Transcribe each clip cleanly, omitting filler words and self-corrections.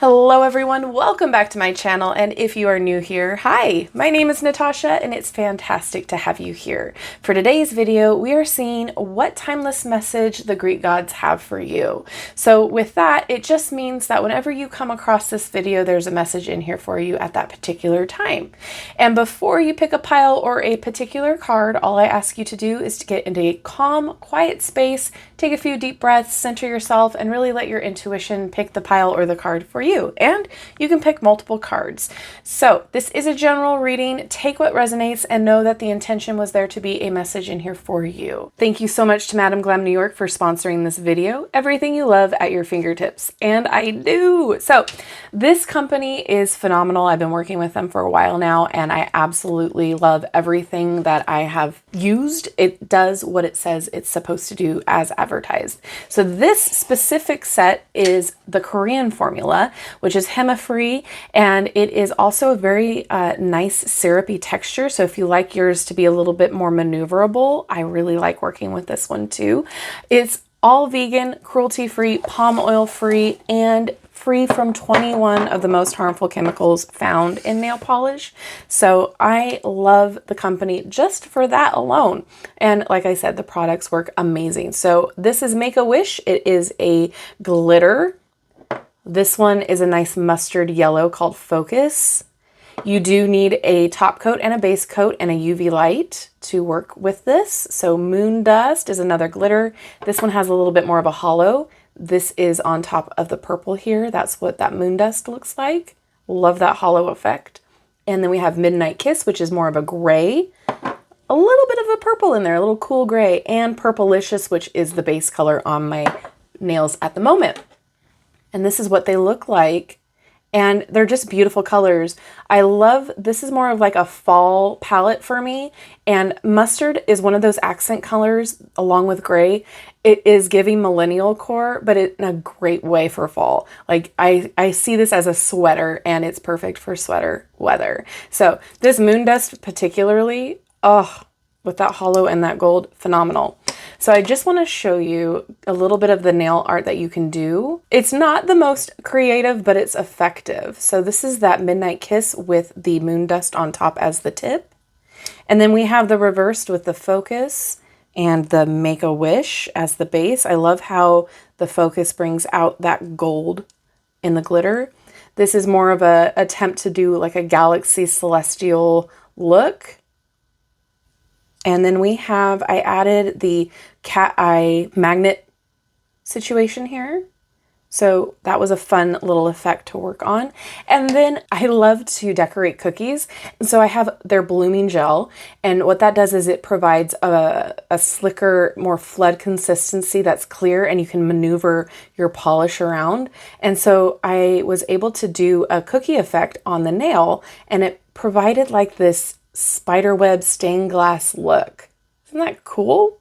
Hello everyone, welcome back to my channel, and if you are new here, hi, my name is Natasha and it's fantastic to have you here. For today's video, we are seeing what timeless message the Greek gods have for you. So with that, it just means that whenever you come across this video, there's a message in here for you at that particular time. And before you pick a pile or a particular card, all I ask you to do is to get into a calm, quiet space, take a few deep breaths, center yourself, and really let your intuition pick the pile or the card for you. And you can pick multiple cards. So this is a general reading. Take what resonates and know that the intention was there to be a message in here for you. Thank you so much to Madam Glam New York for sponsoring this video. Everything you love at your fingertips. And I do. So this company is phenomenal. I've been working with them for a while now, and I absolutely love everything that I have used. It does what it says it's supposed to do as advertised. So this specific set is the Korean formula, which is hema-free, and it is also a very nice syrupy texture. So if you like yours to be a little bit more maneuverable, I really like working with this one too. It's all vegan, cruelty-free, palm oil-free, and free from 21 of the most harmful chemicals found in nail polish. So I love the company just for that alone. And like I said, the products work amazing. So this is Make-A-Wish. It is a glitter. This one is a nice mustard yellow called Focus. You do need a top coat and a base coat and a UV light to work with this. So Moon Dust is another glitter. This one has a little bit more of a hollow. This is on top of the purple here. That's what that Moon Dust looks like. Love that hollow effect. And then we have Midnight Kiss, which is more of a gray. A little bit of a purple in there, a little cool gray. And Purplicious, which is the base color on my nails at the moment. And this is what they look like. And they're just beautiful colors. I love, this is more of like a fall palette for me. And mustard is one of those accent colors along with gray. It is giving millennial core, but in a great way for fall. Like I see this as a sweater, and it's perfect for sweater weather. So this Moon Dust particularly, oh, with that hollow and that gold, phenomenal. So I just want to show you a little bit of the nail art that you can do. It's not the most creative, but it's effective. So this is that Midnight Kiss with the Moon Dust on top as the tip. And then we have the reversed with the Focus and the Make-A-Wish as the base. I love how the Focus brings out that gold in the glitter. This is more of a attempt to do like a galaxy celestial look. And then we have, I added the cat eye magnet situation here. So that was a fun little effect to work on. And then I love to decorate cookies. So I have their blooming gel. And what that does is it provides a slicker, more flood consistency that's clear, and you can maneuver your polish around. And so I was able to do a cookie effect on the nail, and it provided like this spiderweb stained glass look. Isn't that cool?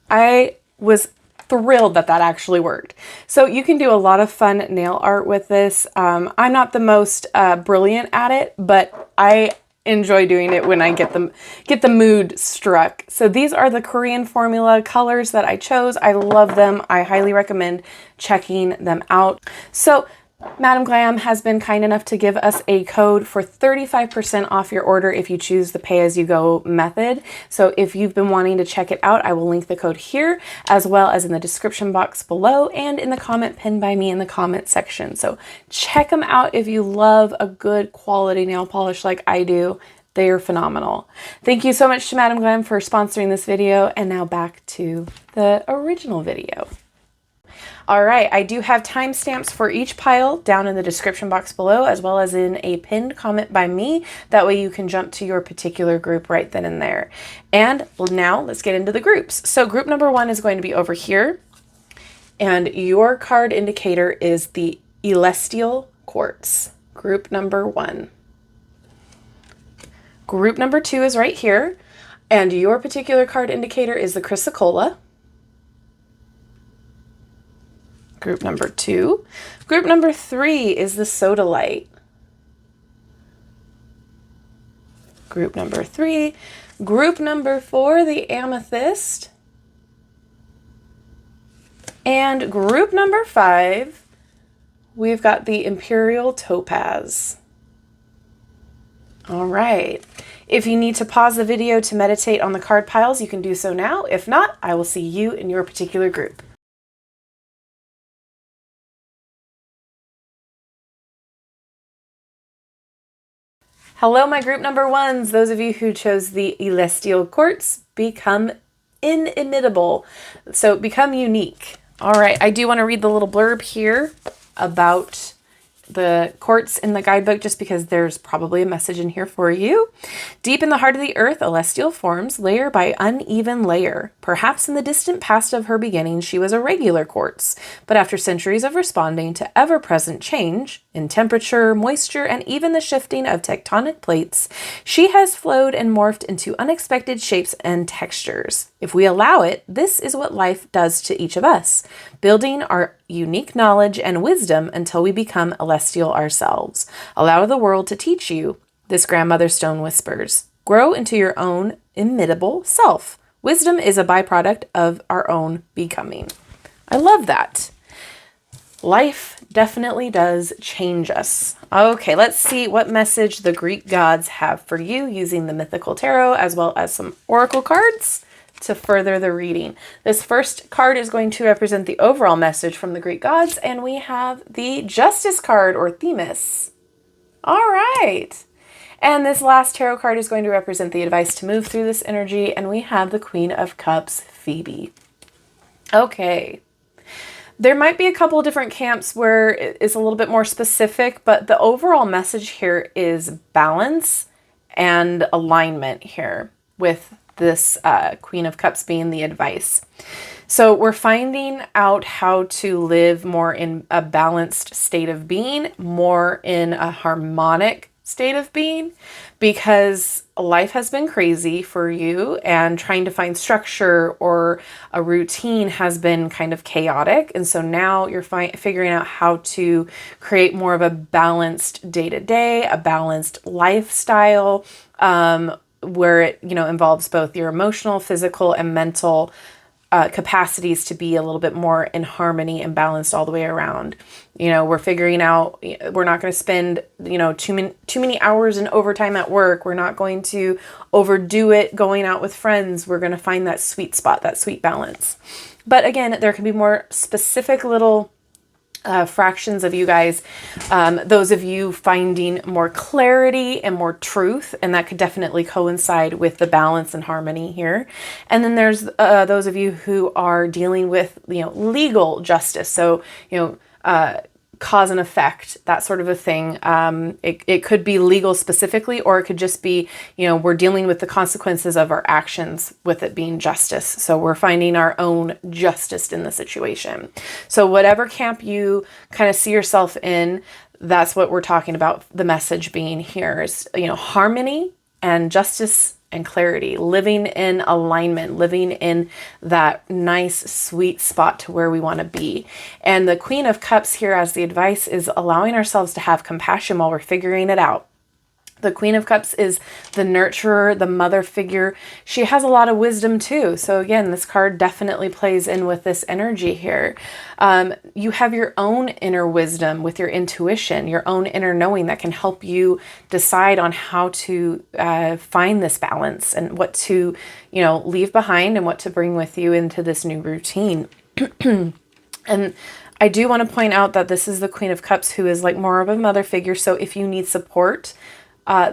I was thrilled that that actually worked. So you can do a lot of fun nail art with this. I'm not the most brilliant at it, but I enjoy doing it when I get the mood struck. So these are the Korean formula colors that I chose. I love them. I highly recommend checking them out. So Madam Glam has been kind enough to give us a code for 35% off your order if you choose the pay-as-you-go method. So if you've been wanting to check it out, I will link the code here, as well as in the description box below and in the comment pinned by me in the comment section. So check them out if you love a good quality nail polish like I do. They are phenomenal. Thank you so much to Madam Glam for sponsoring this video, and now back to the original video. All right, I do have timestamps for each pile down in the description box below, as well as in a pinned comment by me. That way you can jump to your particular group right then and there. And now let's get into the groups. So group number 1 is going to be over here, and your card indicator is the Celestial Quartz. Group number 1. Group number 2 is right here, and your particular card indicator is the Chrysocolla. Group number 2. Group number 3 is the Sodalite. Group number 3. Group number 4, the Amethyst. And group number 5 we've got the Imperial Topaz. All right. If you need to pause the video to meditate on the card piles, you can do so now. If not, I will see you in your particular group. Hello, my group number ones. Those of you who chose the Celestial Quartz, become inimitable. So become unique. All right, I do want to read the little blurb here about the quartz in the guidebook, just because there's probably a message in here for you. Deep in the heart of the earth, celestial forms, layer by uneven layer. Perhaps in the distant past of her beginning, she was a regular quartz, but after centuries of responding to ever-present change in temperature, moisture, and even the shifting of tectonic plates, she has flowed and morphed into unexpected shapes and textures. If we allow it, this is what life does to each of us, building our unique knowledge and wisdom until we become celestial ourselves. Allow the world to teach you, this grandmother stone whispers. Grow into your own imitable self. Wisdom is a byproduct of our own becoming. I love that. Life definitely does change us. Okay, let's see what message the Greek gods have for you using the mythical tarot as well as some oracle cards to further the reading. This first card is going to represent the overall message from the Greek gods, and we have the Justice card, or Themis. All right. And this last tarot card is going to represent the advice to move through this energy, and we have the Queen of Cups, Phoebe. Okay. There might be a couple of different camps where it's a little bit more specific, but the overall message here is balance and alignment here, with this Queen of Cups being the advice. So we're finding out how to live more in a balanced state of being, more in a harmonic state of being, because life has been crazy for you and trying to find structure or a routine has been kind of chaotic. And so now you're figuring out how to create more of a balanced day-to-day, a balanced lifestyle, where it, involves both your emotional, physical, and mental capacities to be a little bit more in harmony and balanced all the way around. We're figuring out we're not going to spend, too many hours in overtime at work. We're not going to overdo it going out with friends. We're going to find that sweet spot, that sweet balance. But again, there can be more specific little fractions of you guys, those of you finding more clarity and more truth, and that could definitely coincide with the balance and harmony here. And then there's those of you who are dealing with legal justice, so cause and effect, that sort of a thing. It could be legal specifically, or it could just be, we're dealing with the consequences of our actions with it being justice. So we're finding our own justice in the situation. So whatever camp you kind of see yourself in, that's what we're talking about. The message being here is, harmony and justice and clarity, living in alignment, living in that nice, sweet spot to where we want to be. And the Queen of Cups here as the advice is allowing ourselves to have compassion while we're figuring it out. The Queen of Cups is the nurturer, the mother figure. She has a lot of wisdom too. So again, this card definitely plays in with this energy here. You have your own inner wisdom with your intuition, your own inner knowing that can help you decide on how to find this balance and what to, leave behind and what to bring with you into this new routine. And I do want to point out that this is the Queen of Cups, who is like more of a mother figure. So if you need support,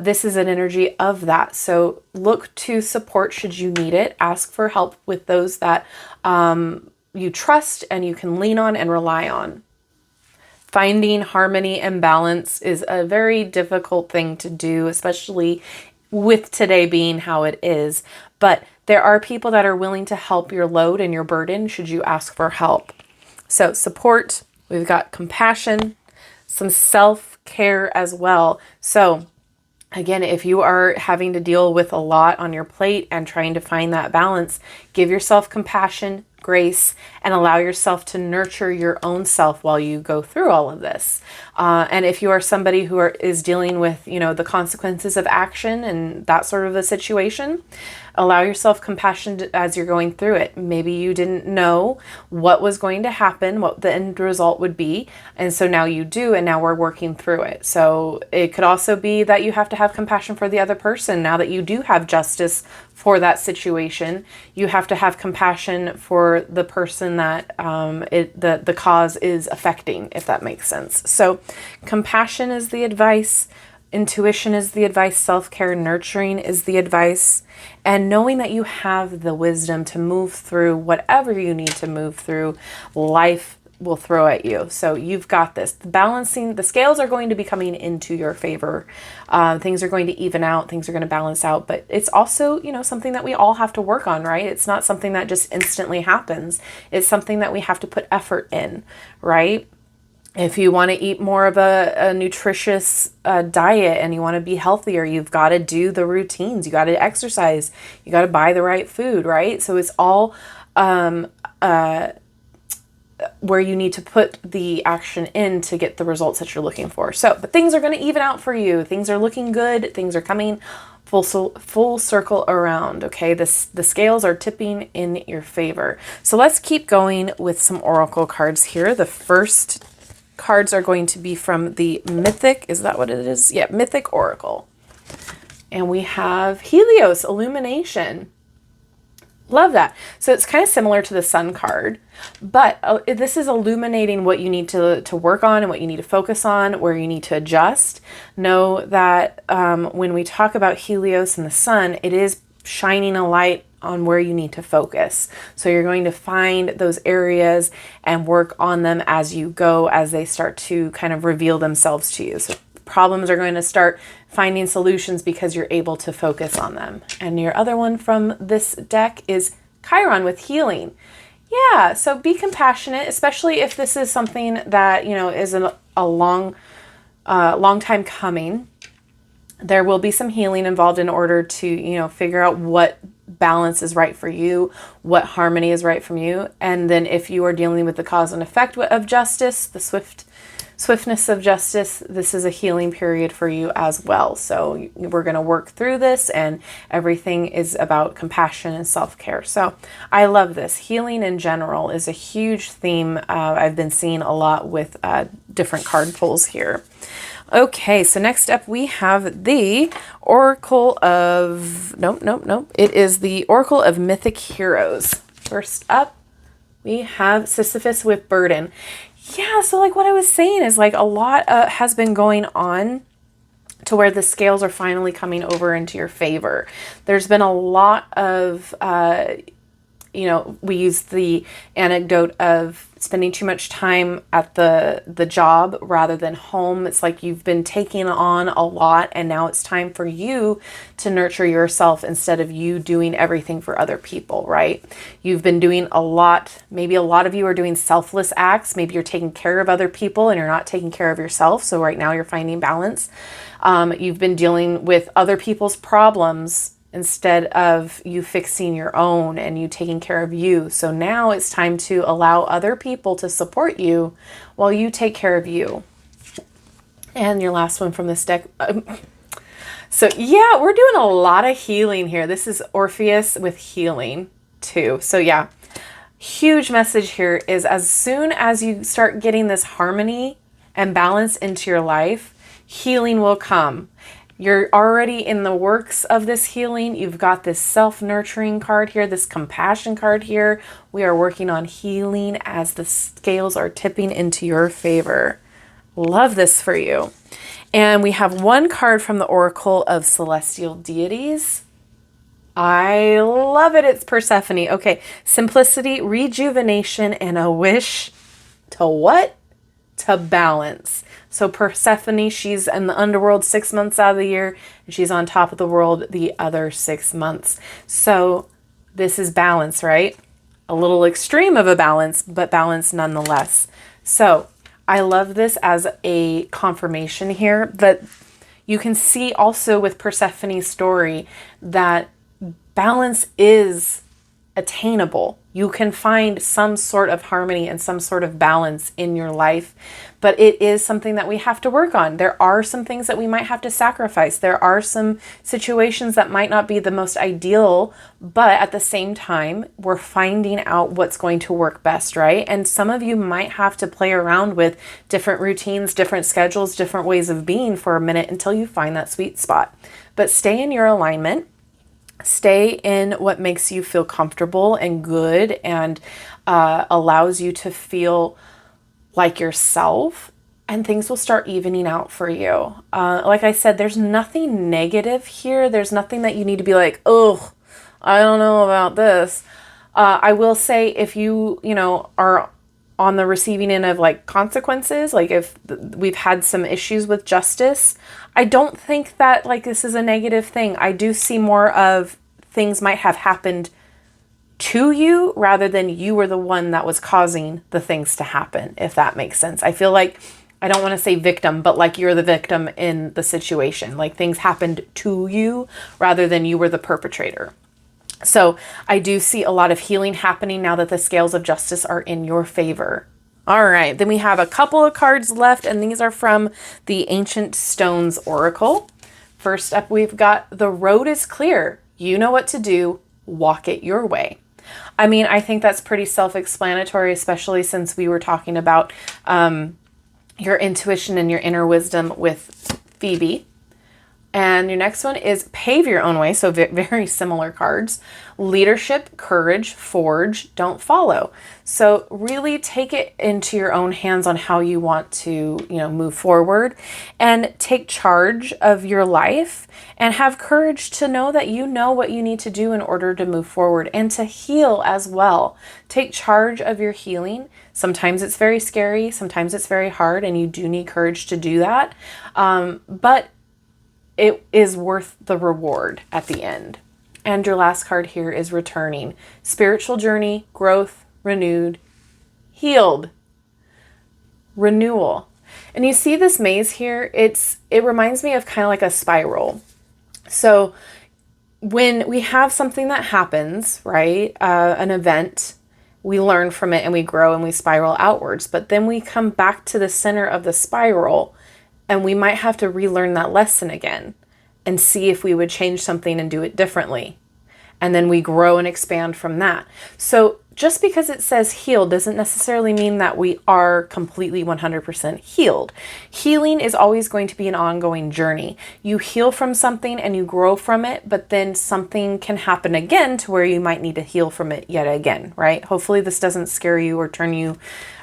this is an energy of that. So look to support should you need it. Ask for help with those that you trust and you can lean on and rely on. Finding harmony and balance is a very difficult thing to do, especially with today being how it is. But there are people that are willing to help your load and your burden should you ask for help. So support, we've got compassion, some self-care as well. So again, if you are having to deal with a lot on your plate and trying to find that balance, give yourself compassion, grace, and allow yourself to nurture your own self while you go through all of this. And if you are somebody who is dealing with, the consequences of action and that sort of a situation, Allow yourself compassion as you're going through it. Maybe you didn't know what was going to happen, what the end result would be. And so now you do, and now we're working through it. So it could also be that you have to have compassion for the other person. Now that you do have justice for that situation, you have to have compassion for the person that the cause is affecting, if that makes sense. So compassion is the advice. Intuition is the advice, self-care, nurturing is the advice, and knowing that you have the wisdom to move through whatever you need to move through, life will throw at you. So you've got this. Balancing, the scales are going to be coming into your favor. Things are going to even out, things are going to balance out, but it's also, something that we all have to work on, right? It's not something that just instantly happens. It's something that we have to put effort in, right? If you want to eat more of a nutritious diet and you want to be healthier, you've got to do the routines. You got to exercise. You got to buy the right food, right? So it's all where you need to put the action in to get the results that you're looking for. So, but things are going to even out for you. Things are looking good. Things are coming full circle around. Okay, the scales are tipping in your favor. So let's keep going with some oracle cards here. The first cards are going to be from the Mythic, is that what it is? Yeah, Mythic Oracle. And we have Helios, Illumination. Love that. So it's kind of similar to the Sun card, but this is illuminating what you need to work on and what you need to focus on, where you need to adjust. Know that when we talk about Helios and the Sun, it is shining a light on where you need to focus. So you're going to find those areas and work on them as you go, as they start to kind of reveal themselves to you. So problems are going to start finding solutions because you're able to focus on them. And your other one from this deck is Chiron with healing. Yeah, so be compassionate, especially if this is something that, is a long time coming. There will be some healing involved in order to, figure out what balance is right for you, what harmony is right from you. And then if you are dealing with the cause and effect of justice, the swiftness of justice, this is a healing period for you as well. So we're going to work through this, and everything is about compassion and self-care. So I love this. Healing in general is a huge theme I've been seeing a lot with different card pulls here. Okay, so next up we have the Oracle of... Nope. It is the Oracle of Mythic Heroes. First up, we have Sisyphus with Burden. Yeah, so like what I was saying is like a lot has been going on to where the scales are finally coming over into your favor. There's been a lot of... we use the anecdote of spending too much time at the job rather than home. It's like you've been taking on a lot, and now it's time for you to nurture yourself instead of you doing everything for other people, right? You've been doing a lot. Maybe a lot of you are doing selfless acts. Maybe you're taking care of other people and you're not taking care of yourself. So right now you're finding balance. You've been dealing with other people's problems instead of you fixing your own and you taking care of you. So now it's time to allow other people to support you while you take care of you. And your last one from this deck. So yeah, we're doing a lot of healing here. This is Orpheus with healing too. So yeah, huge message here is as soon as you start getting this harmony and balance into your life, healing will come. You're already in the works of this healing. You've got this self-nurturing card here, this compassion card here. We are working on healing as the scales are tipping into your favor. Love this for you. And we have one card from the Oracle of Celestial Deities. I love it. It's Persephone. Okay, simplicity, rejuvenation, and a wish to what? To balance. So Persephone, she's in the underworld 6 months out of the year, and she's on top of the world the other 6 months. So this is balance, right? A little extreme of a balance, but balance nonetheless. So I love this as a confirmation here, but you can see also with Persephone's story that balance is attainable. You can find some sort of harmony and some sort of balance in your life, but it is something that we have to work on. There are some things that we might have to sacrifice. There are some situations that might not be the most ideal, but at the same time, we're finding out what's going to work best, right? And some of you might have to play around with different routines, different schedules, different ways of being for a minute until you find that sweet spot. But stay in your alignment. Stay in what makes you feel comfortable and good and allows you to feel like yourself, and things will start evening out for you. Like I said, there's nothing negative here. There's nothing that you need to be like, oh, I don't know about this. I will say if you are on the receiving end of like consequences, like if we've had some issues with justice, I don't think that like this is a negative thing. I do see more of things might have happened to you rather than you were the one that was causing the things to happen, if that makes sense. I feel like, I don't want to say victim, but like you're the victim in the situation. Like things happened to you rather than you were the perpetrator. So I do see a lot of healing happening now that the scales of justice are in your favor. All right, then we have a couple of cards left, and these are from the Ancient Stones Oracle. First up, we've got the road is clear. You know what to do. Walk it your way. I mean, I think that's pretty self-explanatory, especially since we were talking about your intuition and your inner wisdom with Phoebe. And your next one is pave your own way. So very similar cards. Leadership, courage, forge, don't follow. So really take it into your own hands on how you want to, move forward and take charge of your life and have courage to know that you know what you need to do in order to move forward and to heal as well. Take charge of your healing. Sometimes it's very scary. Sometimes it's very hard, and you do need courage to do that. But it is worth the reward at the end. And your last card here is returning. Spiritual journey, growth, renewed, healed, renewal. And you see this maze here, it reminds me of kind of like a spiral. So when we have something that happens, right, an event, we learn from it and we grow and we spiral outwards. But then we come back to the center of the spiral, and we might have to relearn that lesson again and see if we would change something and do it differently. And then we grow and expand from that. So just because it says healed doesn't necessarily mean that we are completely 100% healed. Healing is always going to be an ongoing journey. You heal from something and you grow from it, but then something can happen again to where you might need to heal from it yet again, right? Hopefully this doesn't scare you or turn you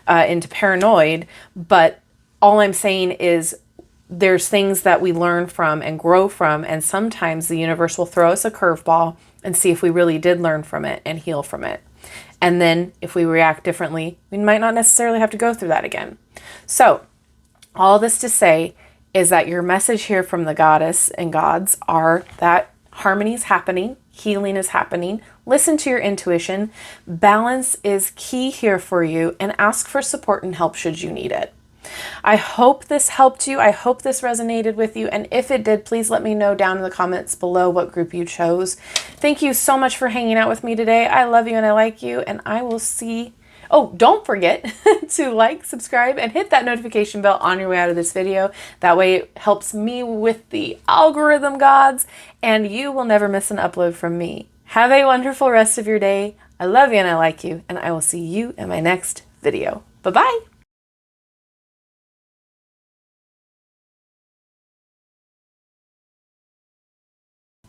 into paranoid, but all I'm saying is there's things that we learn from and grow from, and sometimes the universe will throw us a curveball and see if we really did learn from it and heal from it. And then if we react differently, we might not necessarily have to go through that again. So all this to say is that your message here from the goddess and gods are that harmony is happening, healing is happening. Listen to your intuition. Balance is key here for you, and ask for support and help should you need it. I hope this helped you. I hope this resonated with you. And if it did, please let me know down in the comments below what group you chose. Thank you so much for hanging out with me today. I love you and I like you, and I will see. Oh, don't forget to like, subscribe, and hit that notification bell on your way out of this video. That way it helps me with the algorithm gods, and you will never miss an upload from me. Have a wonderful rest of your day. I love you and I like you, and I will see you in my next video. Bye-bye.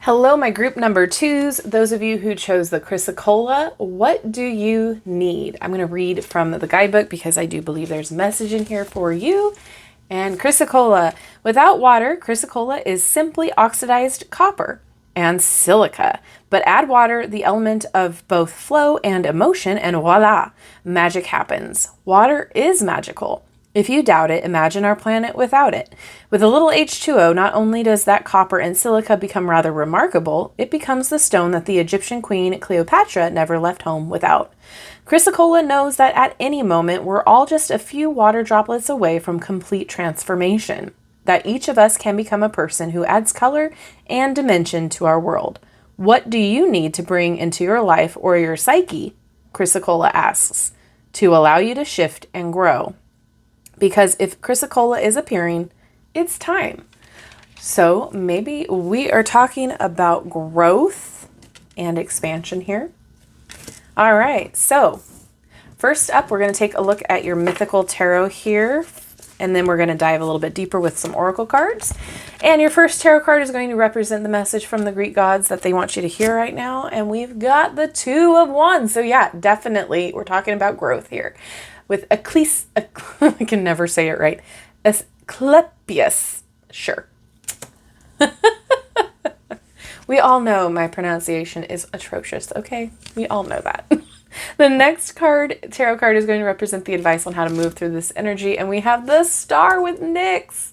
Hello, my group number twos. Those of you who chose the Chrysocolla, what do you need? I'm going to read from the guidebook because I do believe there's a message in here for you. And Chrysocolla. Without water, Chrysocolla is simply oxidized copper and silica. But add water, the element of both flow and emotion, and voila, magic happens. Water is magical. If you doubt it, imagine our planet without it. With a little H2O, not only does that copper and silica become rather remarkable, it becomes the stone that the Egyptian queen Cleopatra never left home without. Chrysocolla knows that at any moment, we're all just a few water droplets away from complete transformation. That each of us can become a person who adds color and dimension to our world. What do you need to bring into your life or your psyche, Chrysocolla asks, to allow you to shift and grow? Because if Chrysocolla is appearing, it's time. So maybe we are talking about growth and expansion here. All right, so first up, we're going to take a look at your mythical tarot here, and then we're going to dive a little bit deeper with some oracle cards. And your first tarot card is going to represent the message from the Greek gods that they want you to hear right now. And we've got the Two of Wands. So yeah, definitely we're talking about growth here. With I can never say it right. Asclepius. Sure. We all know my pronunciation is atrocious, okay? We all know that. The next tarot card is going to represent the advice on how to move through this energy. And we have the Star with Nyx.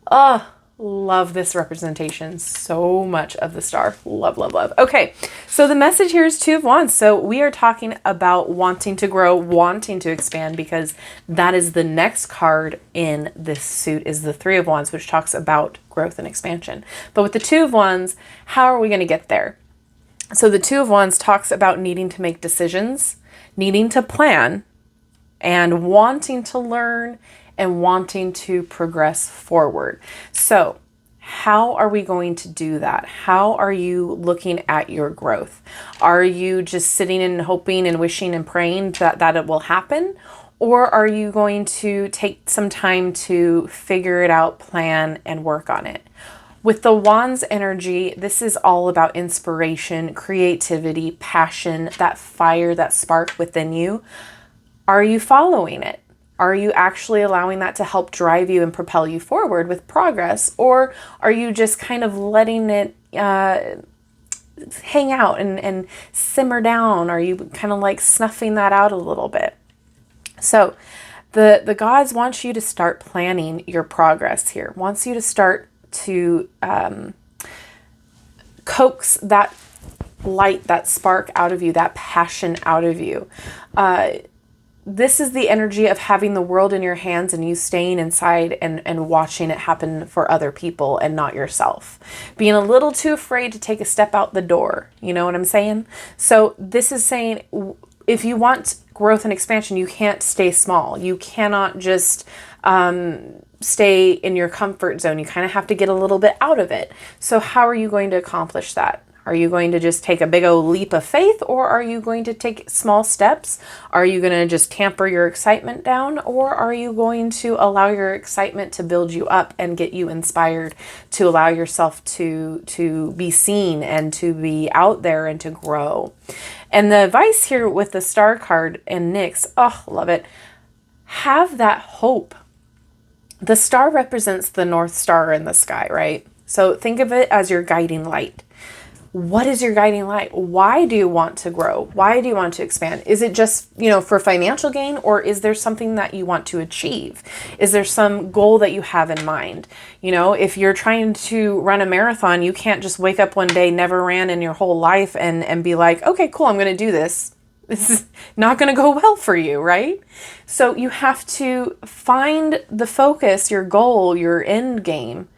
Oh, love this representation so much of the Star. Love, love, love. Okay, so the message here is Two of Wands. So we are talking about wanting to grow, wanting to expand, because that is the next card in this suit is the Three of Wands, which talks about growth and expansion. But with the Two of Wands, how are we going to get there? So the Two of Wands talks about needing to make decisions, needing to plan, and wanting to learn and wanting to progress forward. So how are we going to do that? How are you looking at your growth? Are you just sitting and hoping and wishing and praying that it will happen? Or are you going to take some time to figure it out, plan, and work on it? With the Wands energy, this is all about inspiration, creativity, passion, that fire, that spark within you. Are you following it? Are you actually allowing that to help drive you and propel you forward with progress? Or are you just kind of letting it hang out and simmer down? Are you kind of like snuffing that out a little bit? So the gods want you to start planning your progress here, wants you to start to coax that light, that spark out of you, that passion out of you. This is the energy of having the world in your hands and you staying inside and watching it happen for other people and not yourself. Being a little too afraid to take a step out the door. You know what I'm saying? So this is saying if you want growth and expansion, you can't stay small. You cannot just stay in your comfort zone. You kind of have to get a little bit out of it. So how are you going to accomplish that? Are you going to just take a big old leap of faith, or are you going to take small steps? Are you going to just tamper your excitement down, or are you going to allow your excitement to build you up and get you inspired to allow yourself to be seen and to be out there and to grow? And the advice here with the Star card and Nyx, oh, love it. Have that hope. The star represents the North Star in the sky, right? So think of it as your guiding light. What is your guiding light? Why do you want to grow? Why do you want to expand? Is it just, for financial gain, or is there something that you want to achieve? Is there some goal that you have in mind? If you're trying to run a marathon, you can't just wake up one day, never ran in your whole life and be like, okay, cool, I'm going to do this. This is not going to go well for you, right? So you have to find the focus, your goal, your end game,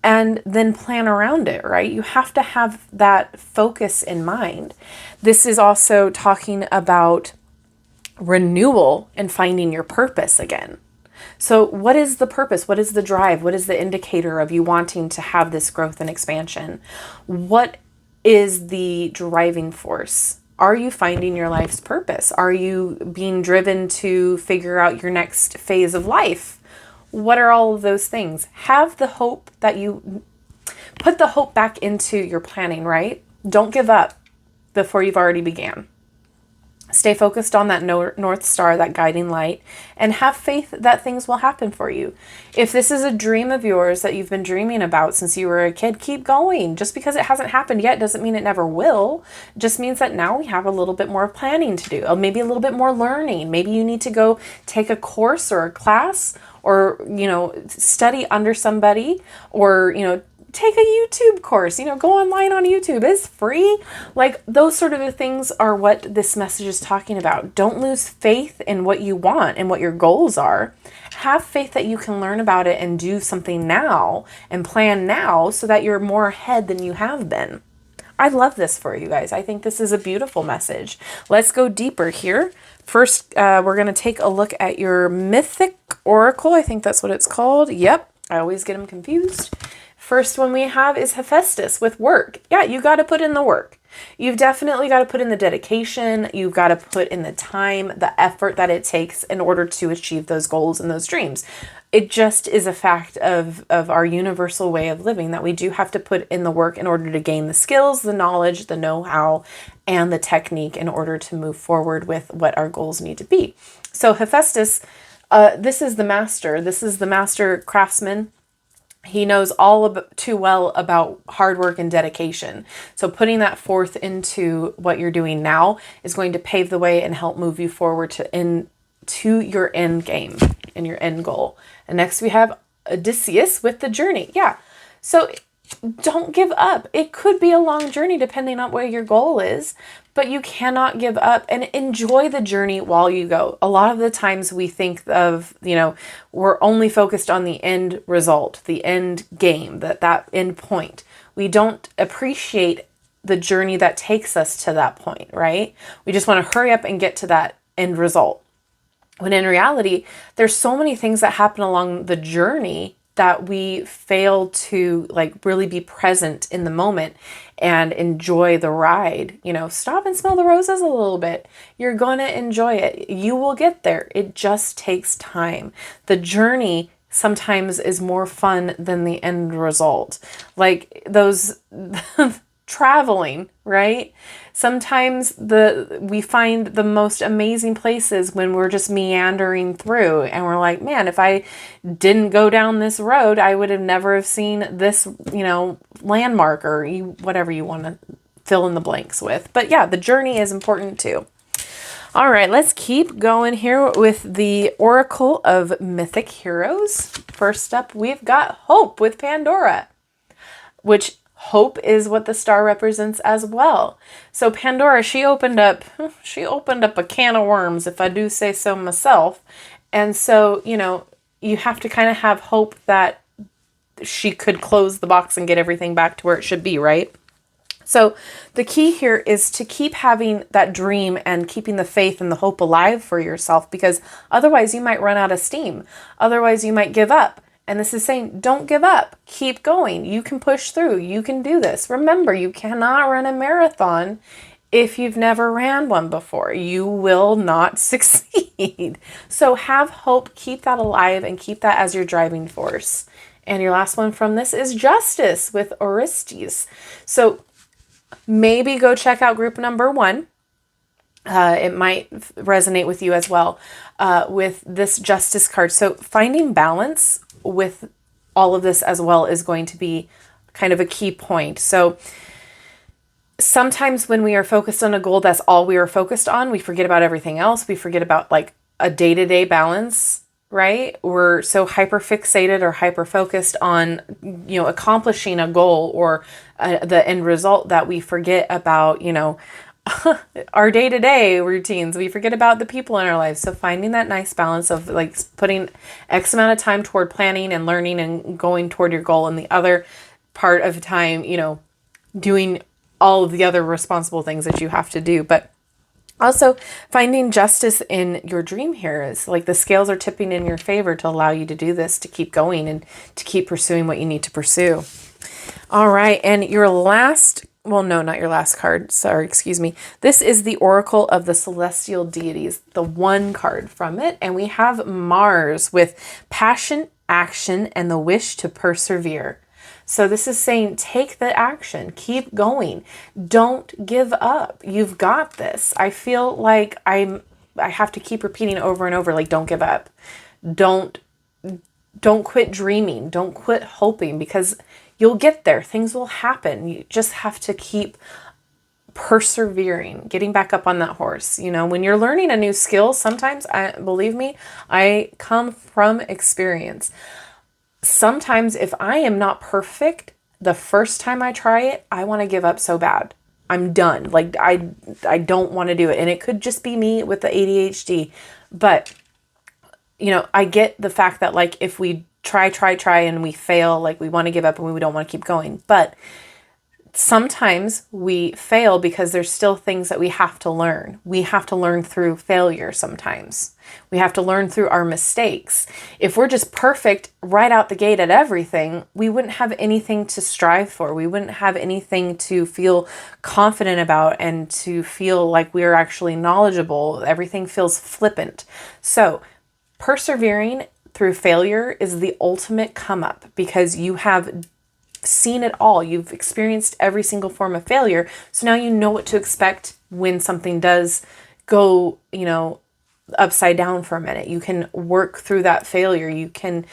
and then plan around it, right? You have to have that focus in mind. This is also talking about renewal and finding your purpose again. So what is the purpose? What is the drive? What is the indicator of you wanting to have this growth and expansion? What is the driving force? Are you finding your life's purpose? Are you being driven to figure out your next phase of life? What are all of those things? Have the hope that you put the hope back into your planning, right? Don't give up before you've already began. Stay focused on that North Star, that guiding light, and have faith that things will happen for you. If this is a dream of yours that you've been dreaming about since you were a kid, keep going. Just because it hasn't happened yet doesn't mean it never will. It just means that now we have a little bit more planning to do, or maybe a little bit more learning. Maybe you need to go take a course or a class, or, study under somebody, or, take a YouTube course, go online on YouTube. It's free. Like, those sort of things are what this message is talking about. Don't lose faith in what you want and what your goals are. Have faith that you can learn about it and do something now and plan now so that you're more ahead than you have been. I love this for you guys. I think this is a beautiful message. Let's go deeper here. First, we're going to take a look at your Mythic Oracle. I think that's what it's called. Yep. I always get them confused. First one we have is Hephaestus with work. Yeah, you got to put in the work. You've definitely got to put in the dedication. You've got to put in the time, the effort that it takes in order to achieve those goals and those dreams. It just is a fact of our universal way of living that we do have to put in the work in order to gain the skills, the knowledge, the know-how, and the technique in order to move forward with what our goals need to be. So Hephaestus, this is the master. This is the master craftsman. He knows too well about hard work and dedication. So putting that forth into what you're doing now is going to pave the way and help move you forward to your end game and your end goal. And next we have Odysseus with the journey. Yeah. So don't give up. It could be a long journey depending on what your goal is, but you cannot give up and enjoy the journey while you go. A lot of the times we think of, we're only focused on the end result, the end game, that end point. We don't appreciate the journey that takes us to that point, right? We just want to hurry up and get to that end result. When in reality, there's so many things that happen along the journey that we fail to really be present in the moment and enjoy the ride. Stop and smell the roses a little bit. You're going to enjoy it. You will get there. It just takes time. The journey sometimes is more fun than the end result. Like those traveling, right? Sometimes we find the most amazing places when we're just meandering through and we're like, man, if I didn't go down this road, I would have never have seen this, landmark or whatever you want to fill in the blanks with. But yeah, the journey is important too. All right, let's keep going here with the Oracle of Mythic Heroes. First up, we've got Hope with Pandora, which hope is what the star represents as well. So Pandora, she opened up a can of worms, if I do say so myself. And so, you have to kind of have hope that she could close the box and get everything back to where it should be, right? So the key here is to keep having that dream and keeping the faith and the hope alive for yourself, because otherwise you might run out of steam. Otherwise you might give up. And this is saying, don't give up. Keep going. You can push through. You can do this. Remember, you cannot run a marathon if you've never ran one before. You will not succeed. So have hope, keep that alive, and keep that as your driving force. And your last one from this is Justice with Orestes. So maybe go check out group number 1. It might resonate with you as well with this Justice card. So finding balance with all of this as well is going to be kind of a key point. So sometimes when we are focused on a goal, that's all we are focused on. We forget about everything else. We forget about a day-to-day balance, right? We're so hyper fixated or hyper focused on, accomplishing a goal or the end result that we forget about, our day-to-day routines. We forget about the people in our lives. So finding that nice balance of putting X amount of time toward planning and learning and going toward your goal, and the other part of time, doing all of the other responsible things that you have to do. But also finding justice in your dream here is the scales are tipping in your favor to allow you to do this, to keep going and to keep pursuing what you need to pursue. All right. And your last, well, no, not your last card. Sorry, excuse me. This is the Oracle of the Celestial Deities, the 1 card from it. And we have Mars with passion, action, and the wish to persevere. So this is saying, take the action, keep going. Don't give up. You've got this. I feel like I have to keep repeating over and over, don't give up. Don't quit dreaming. Don't quit hoping, because you'll get there. Things will happen. You just have to keep persevering, getting back up on that horse. When you're learning a new skill, sometimes, believe me, I come from experience. Sometimes if I am not perfect, the first time I try it, I want to give up so bad. I'm done. I don't want to do it. And it could just be me with the ADHD. But, I get the fact that if we try and we fail, we want to give up and we don't want to keep going. But Sometimes we fail because there's still things that we have to learn. We have to learn through failure sometimes. We have to learn through our mistakes. If we're just perfect right out the gate at everything, we wouldn't have anything to strive for. We wouldn't have anything to feel confident about and to feel like we're actually knowledgeable. Everything feels flippant. So persevering through failure is the ultimate come up because you have seen it all. You've experienced every single form of failure. So now you know what to expect when something does go, upside down for a minute. You can work through that failure. You can,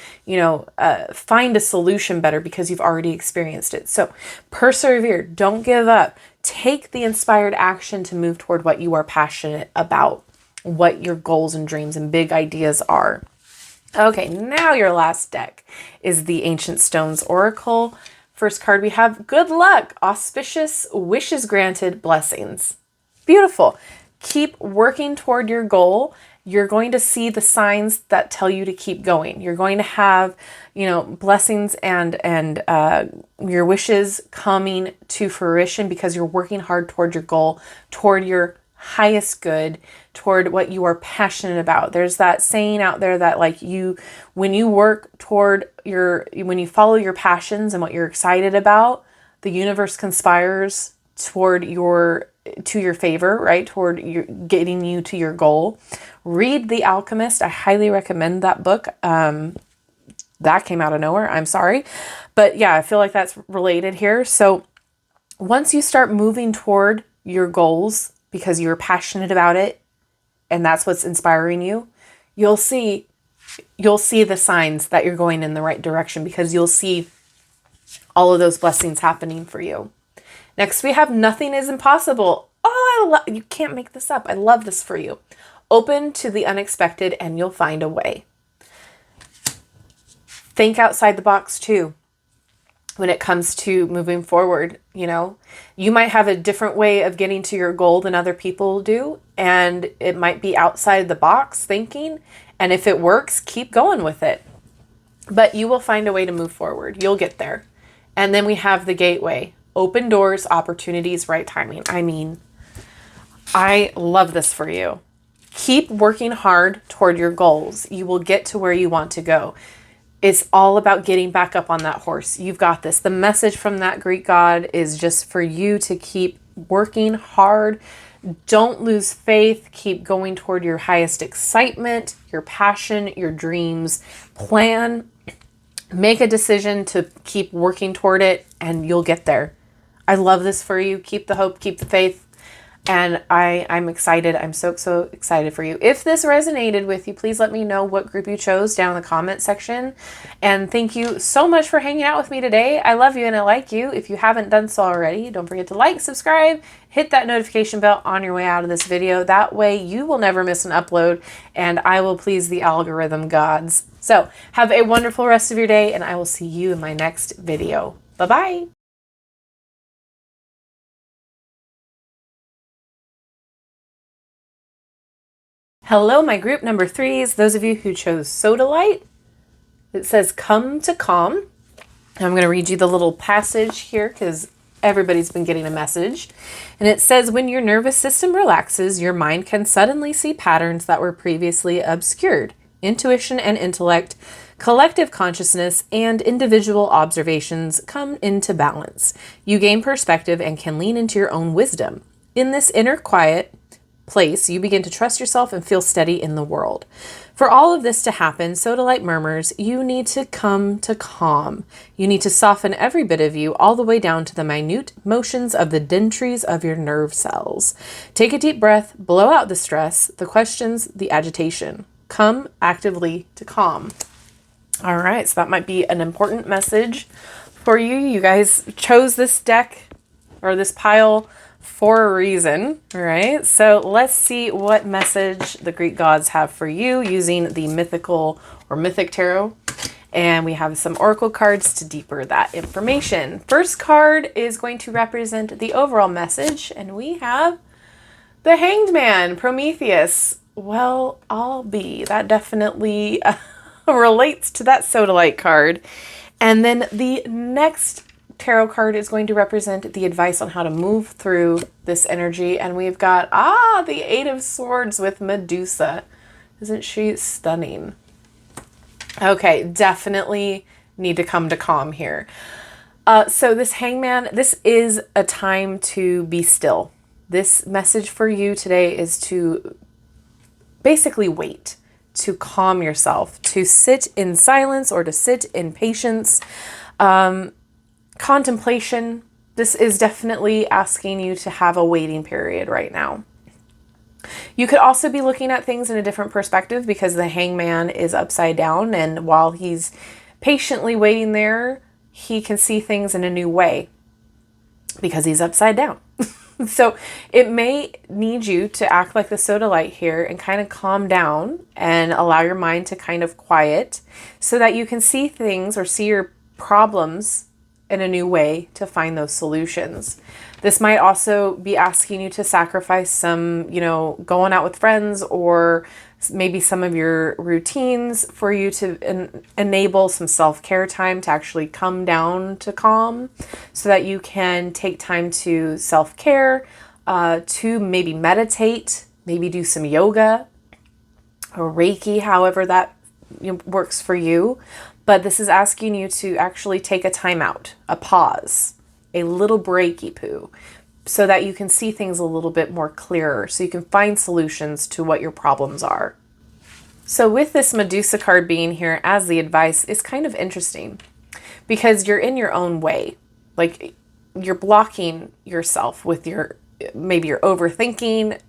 find a solution better because you've already experienced it. So persevere. Don't give up. Take the inspired action to move toward what you are passionate about, what your goals and dreams and big ideas are. Okay, now your last deck is the Ancient Stones Oracle. First card we have good luck, auspicious, wishes granted, blessings. Beautiful. Keep working toward your goal. You're going to see the signs that tell you to keep going. You're going to have, blessings and your wishes coming to fruition because you're working hard toward your goal, toward your highest good, toward what you are passionate about. There's that saying out there that when you work toward when you follow your passions and what you're excited about, the universe conspires to your favor, right? Toward getting you to your goal. Read The Alchemist. I highly recommend that book. That came out of nowhere. I'm sorry. But yeah, I feel like that's related here. So once you start moving toward your goals because you're passionate about it and that's what's inspiring you, you'll see the signs that you're going in the right direction because you'll see all of those blessings happening for you. Next, we have nothing is impossible. Oh, you can't make this up. I love this for you. Open to the unexpected and you'll find a way. Think outside the box too. When it comes to moving forward, you might have a different way of getting to your goal than other people do. And it might be outside the box thinking. And if it works, keep going with it. But you will find a way to move forward. You'll get there. And then we have the gateway. Open doors, opportunities, right timing. I love this for you. Keep working hard toward your goals. You will get to where you want to go. It's all about getting back up on that horse. You've got this. The message from that Greek god is just for you to keep working hard. Don't lose faith. Keep going toward your highest excitement, your passion, your dreams. Plan. Make a decision to keep working toward it and you'll get there. I love this for you. Keep the hope, keep the faith. And I'm excited. I'm so excited for you. If this resonated with you, please let me know what group you chose down in the comment section. And thank you so much for hanging out with me today. I love you and I like you. If you haven't done so already, don't forget to like, subscribe, hit that notification bell on your way out of this video. That way you will never miss an upload and I will please the algorithm gods. So have a wonderful rest of your day and I will see you in my next video. Bye-bye. Hello, my group number 3s, those of you who chose Sodalite. It says, come to calm. I'm going to read you the little passage here because everybody's been getting a message. And it says, when your nervous system relaxes, your mind can suddenly see patterns that were previously obscured. Intuition and intellect, collective consciousness, and individual observations come into balance. You gain perspective and can lean into your own wisdom. In this inner quiet place, you begin to trust yourself and feel steady in the world. For all of this to happen, Sodalite murmurs, you need to come to calm. You need to soften every bit of you, all the way down to the minute motions of the dentries of your nerve cells. Take a deep breath, blow out the stress, the questions, the agitation. Come actively to calm. All right, so that might be an important message for you. You guys chose this deck or this pile for a reason, all right? So let's see what message the Greek gods have for you using the mythical or mythic tarot. And we have some oracle cards to deeper that information. First card is going to represent the overall message, and we have the Hanged Man, Prometheus. Well, I'll be. That definitely relates to that Sodalite card. And then the next tarot card is going to represent the advice on how to move through this energy. And we've got, the Eight of Swords with Medusa. Isn't she stunning? Okay, definitely need to come to calm here. So this Hangman, this is a time to be still. This message for you today is to basically wait, to calm yourself, to sit in silence or to sit in patience. Contemplation, this is definitely asking you to have a waiting period right now. You could also be looking at things in a different perspective because the Hangman is upside down, and while he's patiently waiting there, he can see things in a new way because he's upside down. So it may need you to act like the sodalite here and kind of calm down and allow your mind to kind of quiet so that you can see things or see your problems in a new way to find those solutions. This might also be asking you to sacrifice some, going out with friends or maybe some of your routines for you to enable some self-care time to actually come down to calm so that you can take time to self-care, to maybe meditate, maybe do some yoga or Reiki, however that works for you. But this is asking you to actually take a time out, a pause, a little breaky poo, so that you can see things a little bit more clearer, so you can find solutions to what your problems are. So with this Medusa card being here as the advice is kind of interesting because you're in your own way. Like you're blocking yourself with maybe you're overthinking.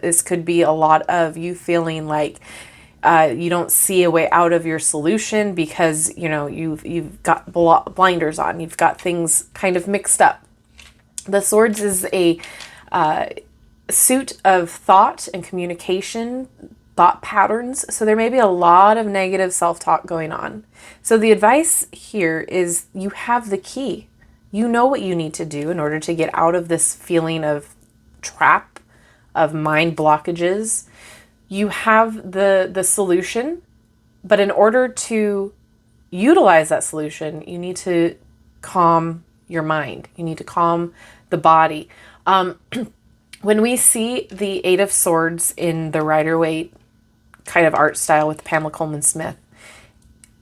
This could be a lot of you feeling like you don't see a way out of your solution because, you've got blinders on. You've got things kind of mixed up. The Swords is a suit of thought and communication, thought patterns. So there may be a lot of negative self-talk going on. So the advice here is you have the key. You know what you need to do in order to get out of this feeling of trap, of mind blockages. You have the solution, but in order to utilize that solution, you need to calm your mind. You need to calm the body. When we see the Eight of Swords in the Rider-Waite kind of art style with Pamela Coleman Smith,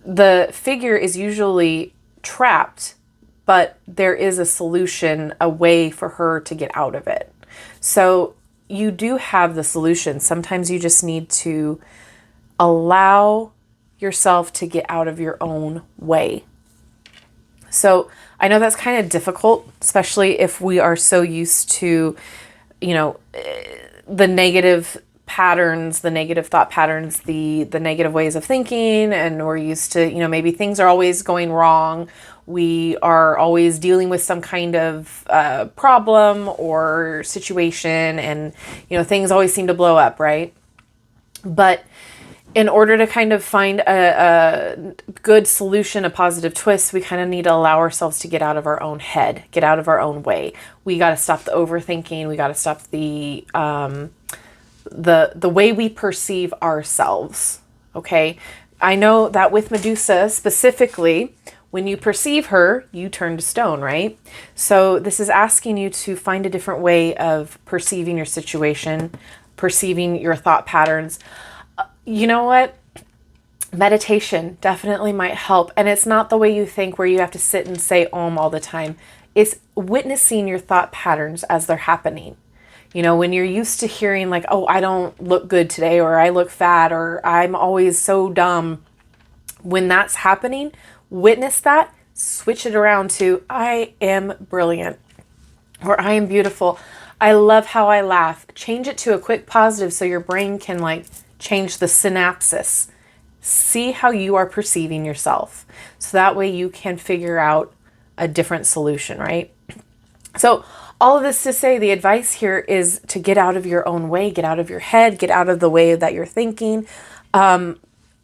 the figure is usually trapped, but there is a solution, a way for her to get out of it. So you do have the solution. Sometimes you just need to allow yourself to get out of your own way. So I know that's kind of difficult, especially if we are so used to, the negative patterns, the negative thought patterns, the negative ways of thinking, and we're used to, maybe things are always going wrong. We are always dealing with some kind of problem or situation, and, things always seem to blow up, right? But in order to kind of find a good solution, a positive twist, we kind of need to allow ourselves to get out of our own head, get out of our own way. We got to stop the overthinking. We got to stop the way we perceive ourselves. Okay. I know that with Medusa specifically, when you perceive her, you turn to stone, right? So this is asking you to find a different way of perceiving your situation, perceiving your thought patterns. You know what? Meditation definitely might help. And it's not the way you think where you have to sit and say Om all the time. It's witnessing your thought patterns as they're happening. When you're used to hearing like, oh, I don't look good today, or I look fat, or I'm always so dumb. When that's happening, witness that, switch it around to I am brilliant, or I am beautiful. I love how I laugh. Change it to a quick positive so your brain can change the synapses. See how you are perceiving yourself. So that way you can figure out a different solution, right? So all of this to say, the advice here is to get out of your own way, get out of your head, get out of the way that you're thinking.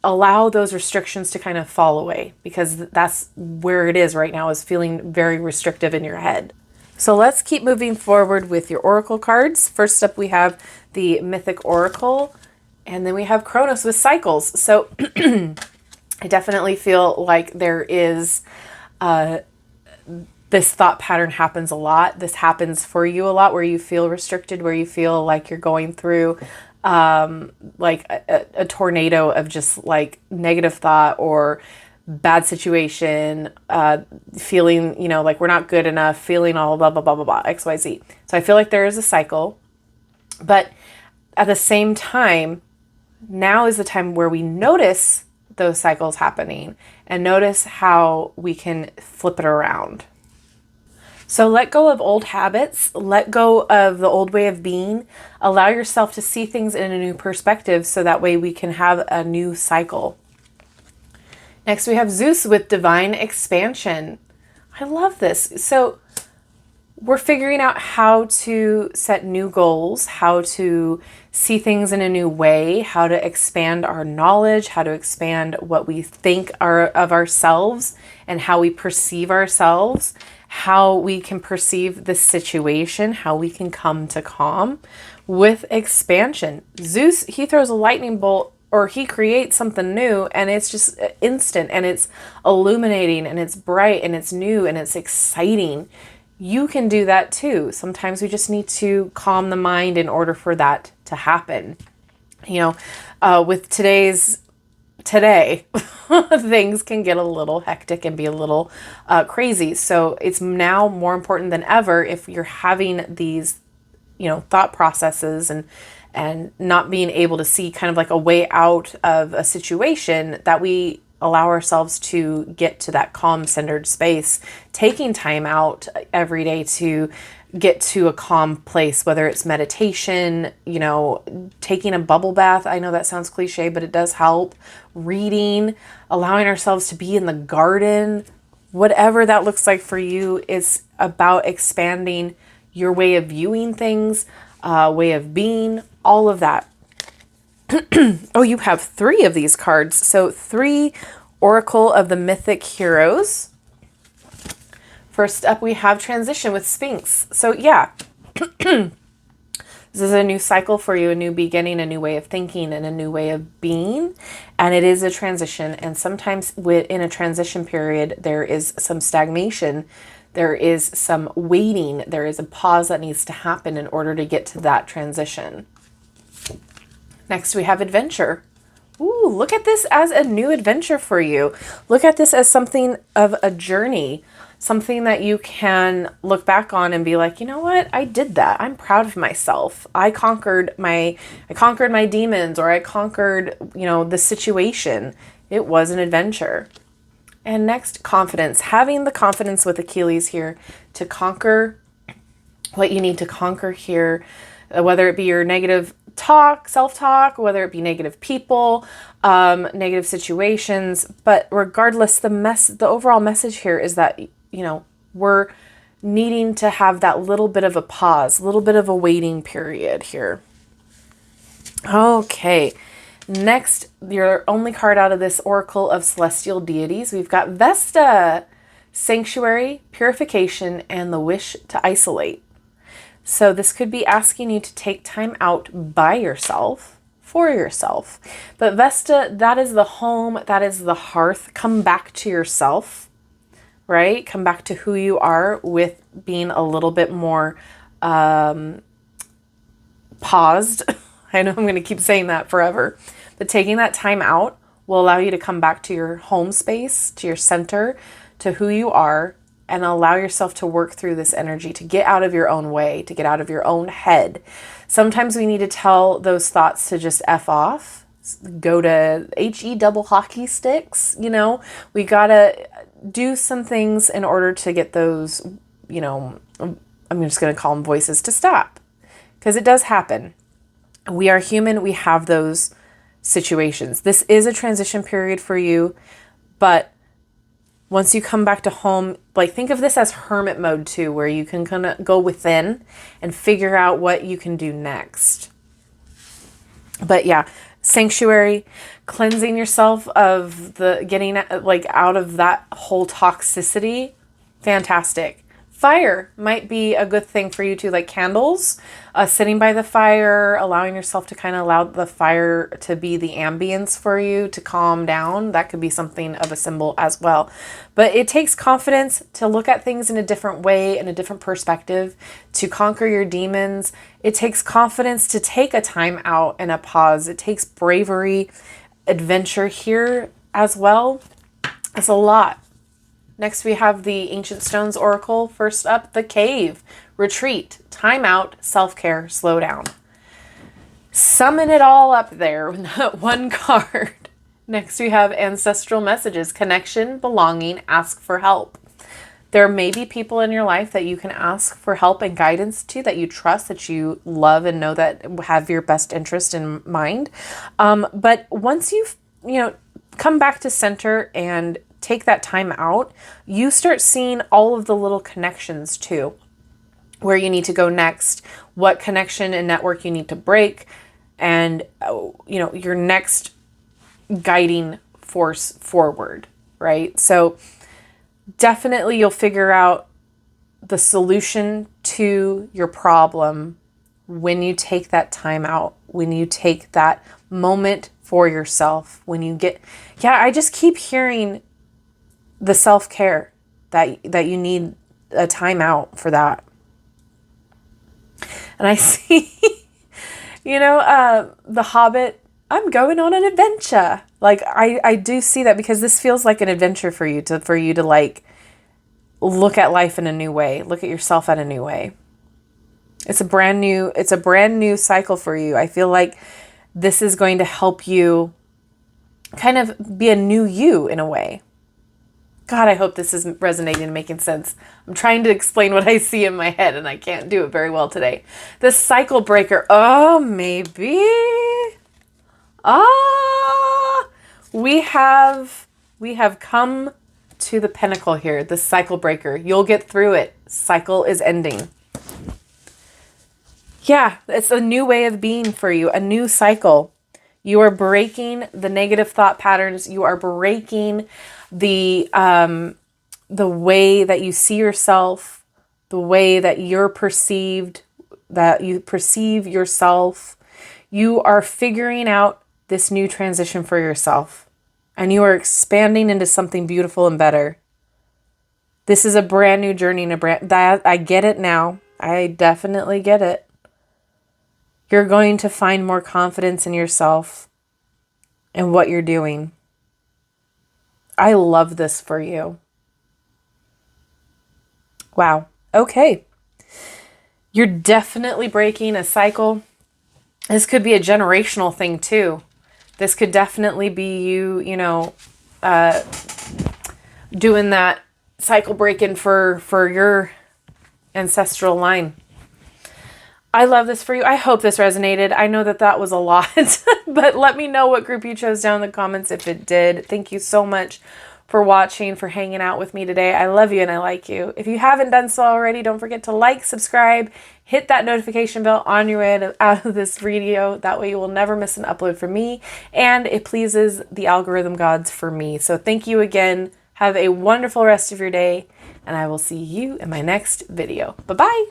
Allow those restrictions to kind of fall away, because that's where it is right now, is feeling very restrictive in your head. So let's keep moving forward with your oracle cards. First up, we have the Mythic Oracle, and then we have Kronos with cycles. So I definitely feel like there is this thought pattern happens a lot. This happens for you a lot, where you feel restricted, where you feel like you're going through like a tornado of just like negative thought or bad situation, feeling, you know, like we're not good enough, feeling all blah, blah, blah, blah, blah, XYZ. So I feel like there is a cycle, but at the same time, now is the time where we notice those cycles happening and notice how we can flip it around. So let go of old habits, let go of the old way of being, allow yourself to see things in a new perspective so that way we can have a new cycle. Next we have Zeus with divine expansion. I love this. So we're figuring out how to set new goals, how to see things in a new way, how to expand our knowledge, how to expand what we think of ourselves and how we perceive ourselves, how we can perceive the situation, how we can come to calm with expansion. Zeus, he throws a lightning bolt or he creates something new and it's just instant and it's illuminating and it's bright and it's new and it's exciting. You can do that too. Sometimes we just need to calm the mind in order for that to happen. You know, with today, things can get a little hectic and be a little crazy. So it's now more important than ever, if you're having these, you know, thought processes and not being able to see kind of like a way out of a situation, that we allow ourselves to get to that calm, centered space, taking time out every day to get to a calm place, whether it's meditation, you know, taking a bubble bath. I know that sounds cliche, but it does help. Reading, allowing ourselves to be in the garden, whatever that looks like for you, is about expanding your way of viewing things, way of being, all of that. Oh, you have 3 of these cards. So 3 Oracle of the Mythic Heroes. First up, we have Transition with Sphinx. So yeah, this is a new cycle for you, a new beginning, a new way of thinking, and a new way of being. And it is a transition. And sometimes in a transition period, there is some stagnation. There is some waiting. There is a pause that needs to happen in order to get to that transition. Next, we have Adventure. Ooh, look at this as a new adventure for you. Look at this as something of a journey, something that you can look back on and be like, you know what? I did that. I'm proud of myself. I conquered my demons, or I conquered, you know, the situation. It was an adventure. And next, confidence. Having the confidence with Achilles here to conquer what you need to conquer here, whether it be your negative talk, self-talk, whether it be negative people, negative situations. But regardless, the overall message here is that, you know, we're needing to have that little bit of a pause, a little bit of a waiting period here. Okay. Next, your only card out of this Oracle of Celestial Deities, we've got Vesta, Sanctuary, Purification, and the Wish to Isolate. So this could be asking you to take time out by yourself, for yourself. But Vesta, that is the home, that is the hearth. Come back to yourself, right? Come back to who you are with being a little bit more paused. I know I'm going to keep saying that forever. But taking that time out will allow you to come back to your home space, to your center, to who you are, and allow yourself to work through this energy, to get out of your own way, to get out of your own head. Sometimes we need to tell those thoughts to just F off, go to HE double hockey sticks, you know. We gotta do some things in order to get those, you know, I'm just gonna call them voices, to stop. Because it does happen. We are human, we have those situations. This is a transition period for you, but once you come back to home, like think of this as hermit mode too, where you can kind of go within and figure out what you can do next. But yeah, sanctuary, cleansing yourself of the getting like out of that whole toxicity. Fantastic. Fire might be a good thing for you too, like candles, sitting by the fire, allowing yourself to kind of allow the fire to be the ambience for you to calm down. That could be something of a symbol as well. But it takes confidence to look at things in a different way, in a different perspective, to conquer your demons. It takes confidence to take a time out and a pause. It takes bravery, adventure here as well. It's a lot. Next, we have the Ancient Stones Oracle. First up, the Cave. Retreat, time out, self-care, slow down. Summon it all up there with that one card. Next, we have Ancestral Messages. Connection, belonging, ask for help. There may be people in your life that you can ask for help and guidance to, that you trust, that you love and know that have your best interest in mind. But once you've, come back to center and take that time out, you start seeing all of the little connections too, where you need to go next, what connection and network you need to break, and your next guiding force forward, right? So definitely you'll figure out the solution to your problem when you take that time out, when you take that moment for yourself, when you get, I just keep hearing the self-care that you need a time out for that. And I see, The Hobbit, I'm going on an adventure. Like I do see that, because this feels like an adventure for you to like look at life in a new way, look at yourself in a new way. It's a brand new cycle for you. I feel like this is going to help you kind of be a new you in a way. God, I hope this is resonating and making sense. I'm trying to explain what I see in my head and I can't do it very well today. The cycle breaker. Oh, maybe. We have come to the pinnacle here. The cycle breaker. You'll get through it. Cycle is ending. Yeah, it's a new way of being for you. A new cycle. You are breaking the negative thought patterns. You are breaking the way that you see yourself, the way that you're perceived, that you perceive yourself. You are figuring out this new transition for yourself, and you are expanding into something beautiful and better. This is a brand new journey, and I get it now. I definitely get it. You're going to find more confidence in yourself and what you're doing. I love this for you. Wow. Okay. You're definitely breaking a cycle. This could be a generational thing too. This could definitely be you, doing that cycle breaking for your ancestral line. I love this for you. I hope this resonated. I know that was a lot, but let me know what group you chose down in the comments if it did. Thank you so much for watching, for hanging out with me today. I love you and I like you. If you haven't done so already, don't forget to like, subscribe, hit that notification bell on your way out of this video. That way you will never miss an upload from me, and it pleases the algorithm gods for me. So thank you again. Have a wonderful rest of your day, and I will see you in my next video. Bye-bye.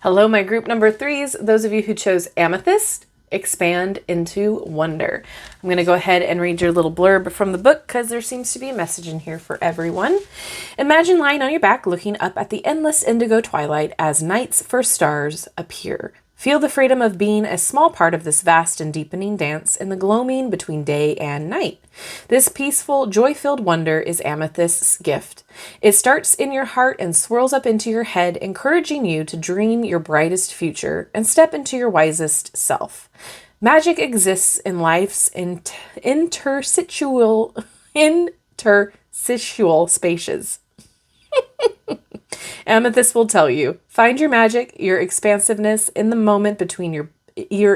Hello, my group number 3s. Those of you who chose Amethyst, expand into wonder. I'm going to go ahead and read your little blurb from the book, because there seems to be a message in here for everyone. Imagine lying on your back looking up at the endless indigo twilight as night's first stars appear. Feel the freedom of being a small part of this vast and deepening dance in the gloaming between day and night. This peaceful, joy-filled wonder is Amethyst's gift. It starts in your heart and swirls up into your head, encouraging you to dream your brightest future and step into your wisest self. Magic exists in life's interstitial spaces. Amethyst will tell you, find your magic, your expansiveness in the moment between your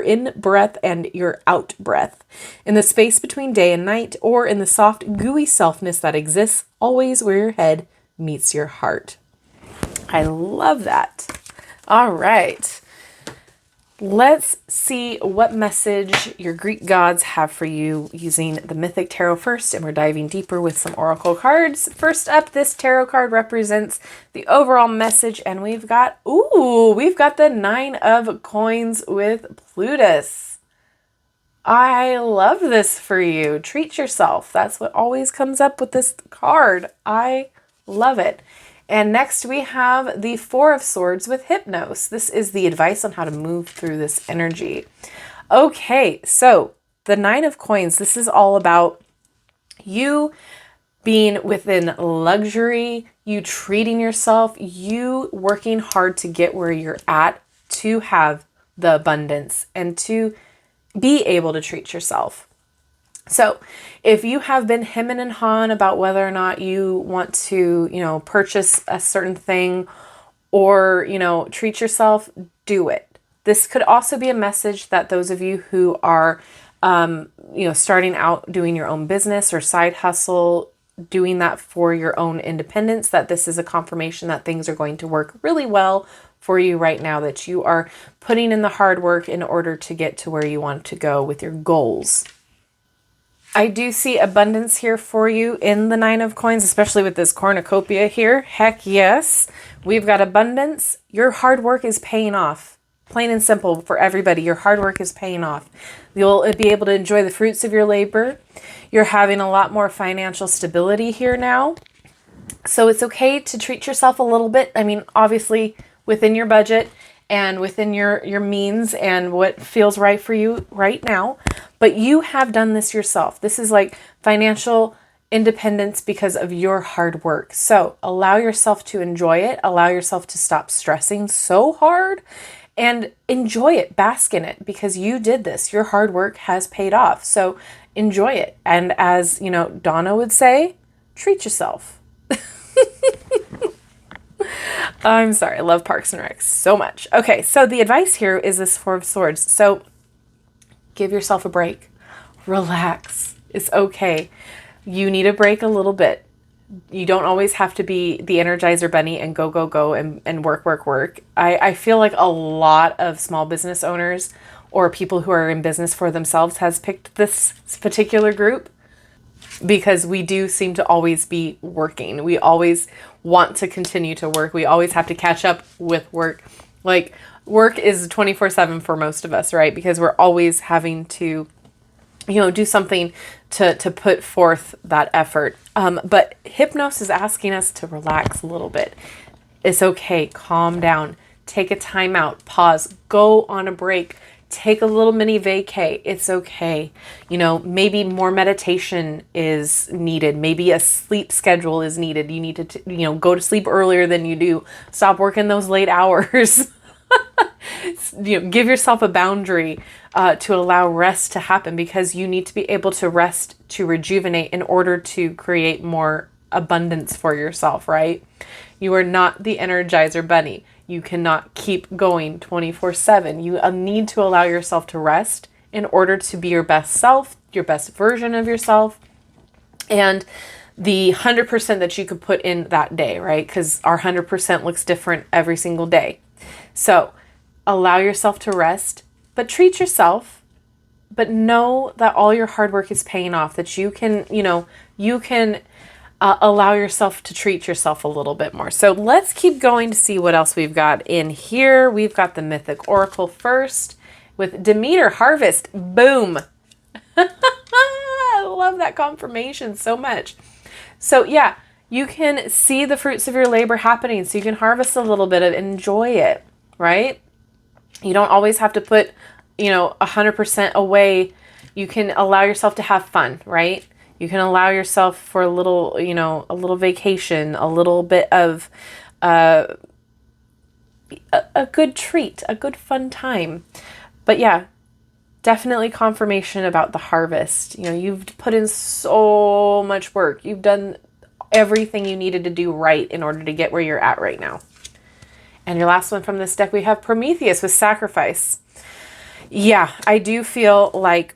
in-breath and your out-breath, in the space between day and night, or in the soft, gooey selfness that exists always where your head meets your heart. I love that. All right. Let's see what message your Greek gods have for you using the Mythic Tarot first, and we're diving deeper with some oracle cards. First up, this tarot card represents the overall message, and we've got the 9 of Coins with Plutus. I love this for you. Treat yourself. That's what always comes up with this card. I love it. And next we have the 4 of Swords with Hypnos. This is the advice on how to move through this energy. Okay, so the 9 of Coins, this is all about you being within luxury, you treating yourself, you working hard to get where you're at, to have the abundance and to be able to treat yourself. So if you have been hemming and hawing about whether or not you want to, purchase a certain thing or, treat yourself, do it. This could also be a message that those of you who are, starting out doing your own business or side hustle, doing that for your own independence, that this is a confirmation that things are going to work really well for you right now, that you are putting in the hard work in order to get to where you want to go with your goals. I do see abundance here for you in the 9 of Coins, especially with this cornucopia here. Heck yes, we've got abundance. Your hard work is paying off. Plain and simple for everybody, your hard work is paying off. You'll be able to enjoy the fruits of your labor. You're having a lot more financial stability here now. So it's okay to treat yourself a little bit. I mean, obviously within your budget and within your means and what feels right for you right now. But you have done this yourself. This is like financial independence because of your hard work. So allow yourself to enjoy it. Allow yourself to stop stressing so hard and enjoy it. Bask in it because you did this. Your hard work has paid off. So enjoy it. And as Donna would say, treat yourself. I'm sorry. I love Parks and Rec so much. Okay, so the advice here is this 4 of Swords. So give yourself a break. Relax. It's okay. You need a break a little bit. You don't always have to be the Energizer Bunny and go, go, go and work, work, work. I feel like a lot of small business owners or people who are in business for themselves has picked this particular group because we do seem to always be working. We always want to continue to work. We always have to catch up with work. Like work is 24/7 for most of us, right? Because we're always having to, do something to put forth that effort. But Hypnos is asking us to relax a little bit. It's okay. Calm down. Take a time out. Pause. Go on a break. Take a little mini vacay. It's okay. Maybe more meditation is needed. Maybe a sleep schedule is needed. You need to, go to sleep earlier than you do. Stop working those late hours. Give yourself a boundary to allow rest to happen because you need to be able to rest, to rejuvenate in order to create more abundance for yourself, right? You are not the Energizer Bunny. You cannot keep going 24/7. You need to allow yourself to rest in order to be your best self, your best version of yourself, and the 100% that you could put in that day, right? Because our 100% looks different every single day. So allow yourself to rest, but treat yourself, but know that all your hard work is paying off, that you can, allow yourself to treat yourself a little bit more. So let's keep going to see what else we've got in here. We've got the Mythic Oracle first with Demeter Harvest. Boom. I love that confirmation so much. So yeah, you can see the fruits of your labor happening. So you can harvest a little bit of, enjoy it, right? You don't always have to put, 100% away. You can allow yourself to have fun, right? You can allow yourself for a little, a little vacation, a little bit of a good treat, a good fun time. But yeah, definitely confirmation about the harvest. You've put in so much work. You've done everything you needed to do right in order to get where you're at right now. And your last one from this deck, we have Prometheus with Sacrifice. Yeah, I do feel like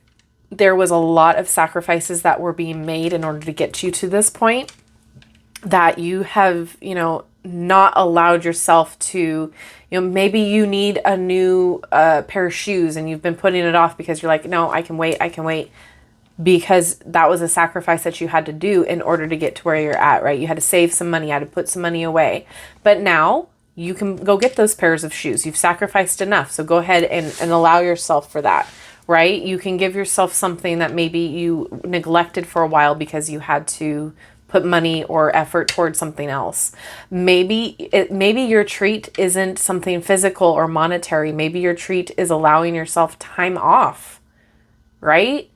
there was a lot of sacrifices that were being made in order to get you to this point, that you have, not allowed yourself to, maybe you need a new pair of shoes and you've been putting it off because you're like, no, I can wait, because that was a sacrifice that you had to do in order to get to where you're at, right? You had to save some money, you had to put some money away. But now you can go get those pairs of shoes. You've sacrificed enough. So go ahead and allow yourself for that, right? You can give yourself something that maybe you neglected for a while because you had to put money or effort towards something else. Maybe your treat isn't something physical or monetary. Maybe your treat is allowing yourself time off, right?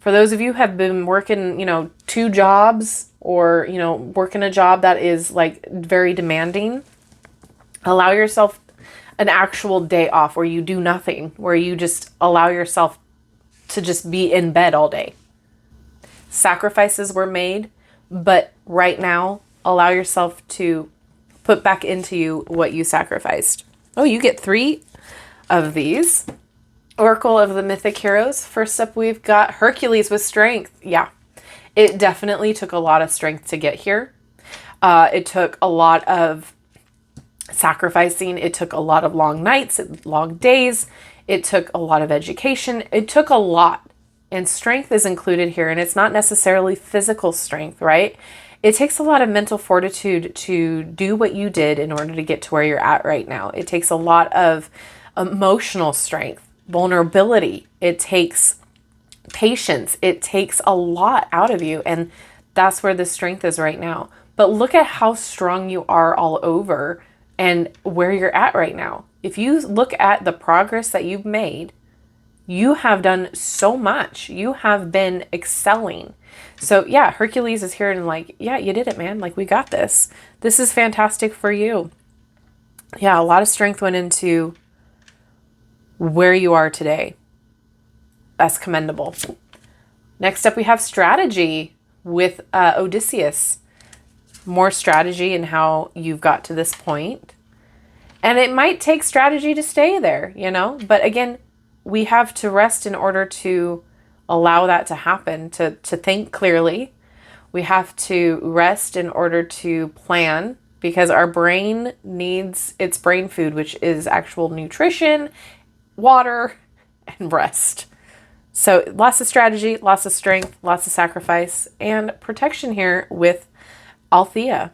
For those of you who have been working, 2 jobs or, working a job that is like very demanding, allow yourself an actual day off where you do nothing, where you just allow yourself to just be in bed all day. Sacrifices were made, but right now, allow yourself to put back into you what you sacrificed. Oh, you get 3 of these. Oracle of the Mythic Heroes. First up, we've got Hercules with strength. Yeah, it definitely took a lot of strength to get here. It took a lot of sacrificing. It took a lot of long nights, long days. It took a lot of education. It took a lot. And strength is included here. And it's not necessarily physical strength, right? It takes a lot of mental fortitude to do what you did in order to get to where you're at right now. It takes a lot of emotional strength, vulnerability. It takes patience. It takes a lot out of you. And that's where the strength is right now. But look at how strong you are all over and where you're at right now. If you look at the progress that you've made, you have done so much. You have been excelling. So yeah, Hercules is here and like, yeah, you did it, man. Like, we got this. This is fantastic for you. Yeah, a lot of strength went into where you are today. That's commendable. Next up, we have strategy with Odysseus. More strategy in how you've got to this point. And it might take strategy to stay there, But again, we have to rest in order to allow that to happen, to think clearly. We have to rest in order to plan, because our brain needs its brain food, which is actual nutrition, water, and rest. So lots of strategy, lots of strength, lots of sacrifice, and protection here with Althea.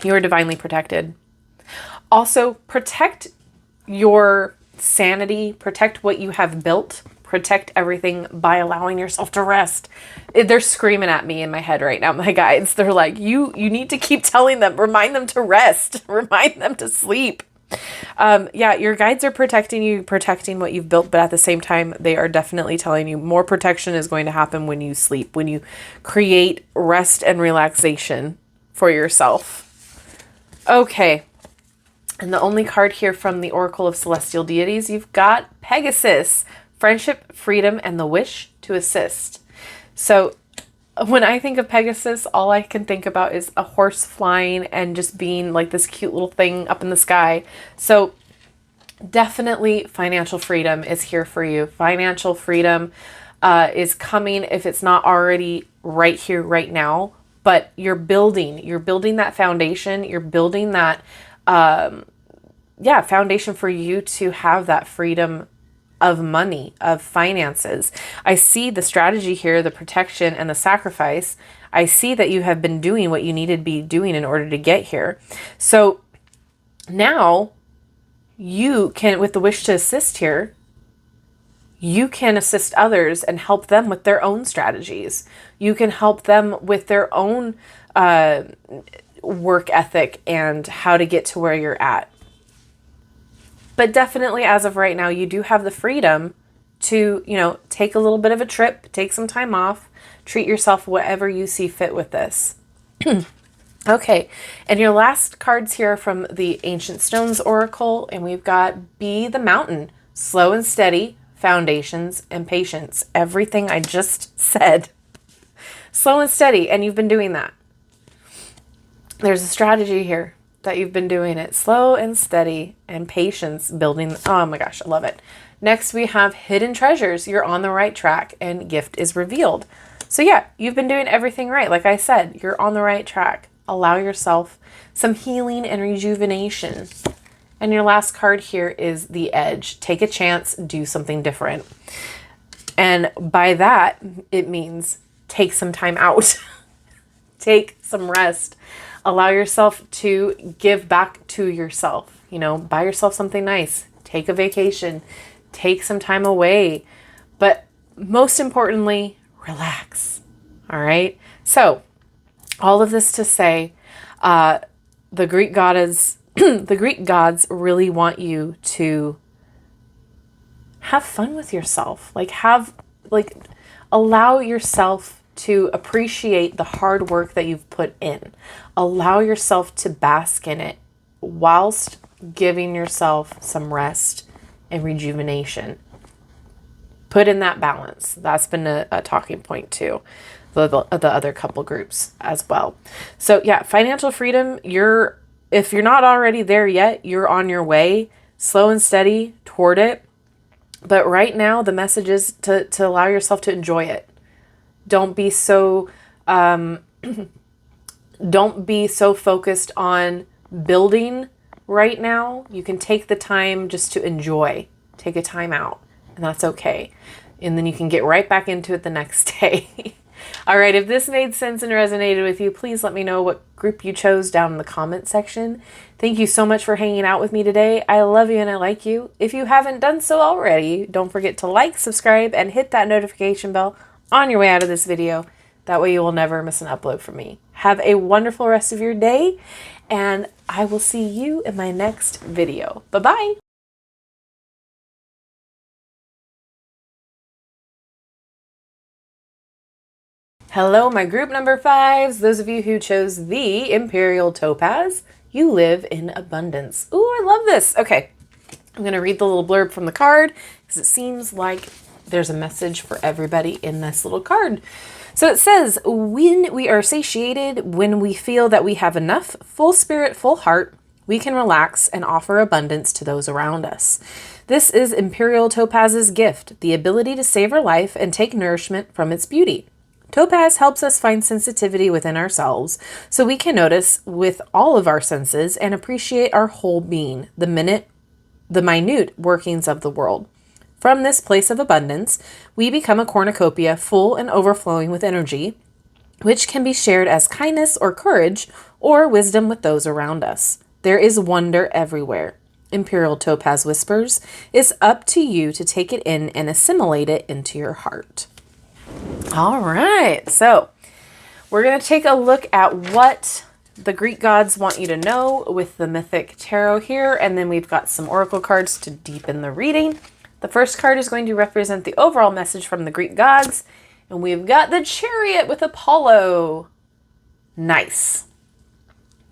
You are divinely protected. Also, protect your sanity, protect what you have built, protect everything by allowing yourself to rest. They're screaming at me in my head right now, my guides. They're like, you need to keep telling them, remind them to rest, remind them to sleep. Yeah, your guides are protecting you, protecting what you've built, but at the same time, they are definitely telling you more protection is going to happen when you sleep, when you create rest and relaxation for yourself. Okay. And the only card here from the Oracle of Celestial Deities, you've got Pegasus, friendship, freedom, and the wish to assist. So when I think of Pegasus, all I can think about is a horse flying and just being like this cute little thing up in the sky. So definitely financial freedom is here for you. Financial freedom is coming if it's not already right here, right now. But you're building that foundation. You're building that foundation for you to have that freedom of money, of finances. I see the strategy here, the protection and the sacrifice. I see that you have been doing what you needed to be doing in order to get here. So now you can, with the wish to assist here, you can assist others and help them with their own strategies. You can help them with their own work ethic and how to get to where you're at. But definitely as of right now, you do have the freedom to, take a little bit of a trip, take some time off, treat yourself whatever you see fit with this. Okay, and your last cards here are from the Ancient Stones Oracle, and we've got Be the Mountain, slow and steady, foundations, and patience. Everything I just said. Slow and steady, and you've been doing that. There's a strategy here that you've been doing it. Slow and steady and patience building. Oh my gosh, I love it. Next, we have hidden treasures. You're on the right track and gift is revealed. So yeah, you've been doing everything right. Like I said, you're on the right track. Allow yourself some healing and rejuvenation. And your last card here is the Edge. Take a chance, do something different. And by that, it means take some time out. Take some rest. Allow yourself to give back to yourself. You know, buy yourself something nice. Take a vacation. Take some time away. But most importantly, relax. All right? So, all of this to say, the Greek goddess, the Greek gods really want you to have fun with yourself. Allow yourself to appreciate the hard work that you've put in. Allow yourself to bask in it whilst giving yourself some rest and rejuvenation. Put in that balance. That's been a talking point too. The other couple groups as well. So yeah, financial freedom, if you're not already there yet, you're on your way, slow and steady toward it. But right now, the message is to allow yourself to enjoy it. Don't be so focused on building right now. You can take the time just to enjoy. Take a time out, and that's okay. And then you can get right back into it the next day. All right, if this made sense and resonated with you, please let me know what group you chose down in the comment section. Thank you so much for hanging out with me today. I love you and I like you. If you haven't done so already, don't forget to like, subscribe, and hit that notification bell on your way out of this video. That way you will never miss an upload from me. Have a wonderful rest of your day, and I will see you in my next video. Bye-bye. Hello, my group number 5s. Those of you who chose the Imperial Topaz, you live in abundance. Ooh, I love this. Okay, I'm going to read the little blurb from the card because it seems like there's a message for everybody in this little card. So it says, when we are satiated, when we feel that we have enough, full spirit, full heart, we can relax and offer abundance to those around us. This is Imperial Topaz's gift, the ability to savor life and take nourishment from its beauty. Topaz helps us find sensitivity within ourselves so we can notice with all of our senses and appreciate our whole being, the minute workings of the world. From this place of abundance, we become a cornucopia full and overflowing with energy, which can be shared as kindness or courage or wisdom with those around us. There is wonder everywhere. Imperial Topaz whispers, it's up to you to take it in and assimilate it into your heart. All right, so we're going to take a look at what the Greek gods want you to know with the Mythic Tarot here, and then we've got some oracle cards to deepen the reading. The first card is going to represent the overall message from the Greek gods, and we've got the Chariot with Apollo. Nice.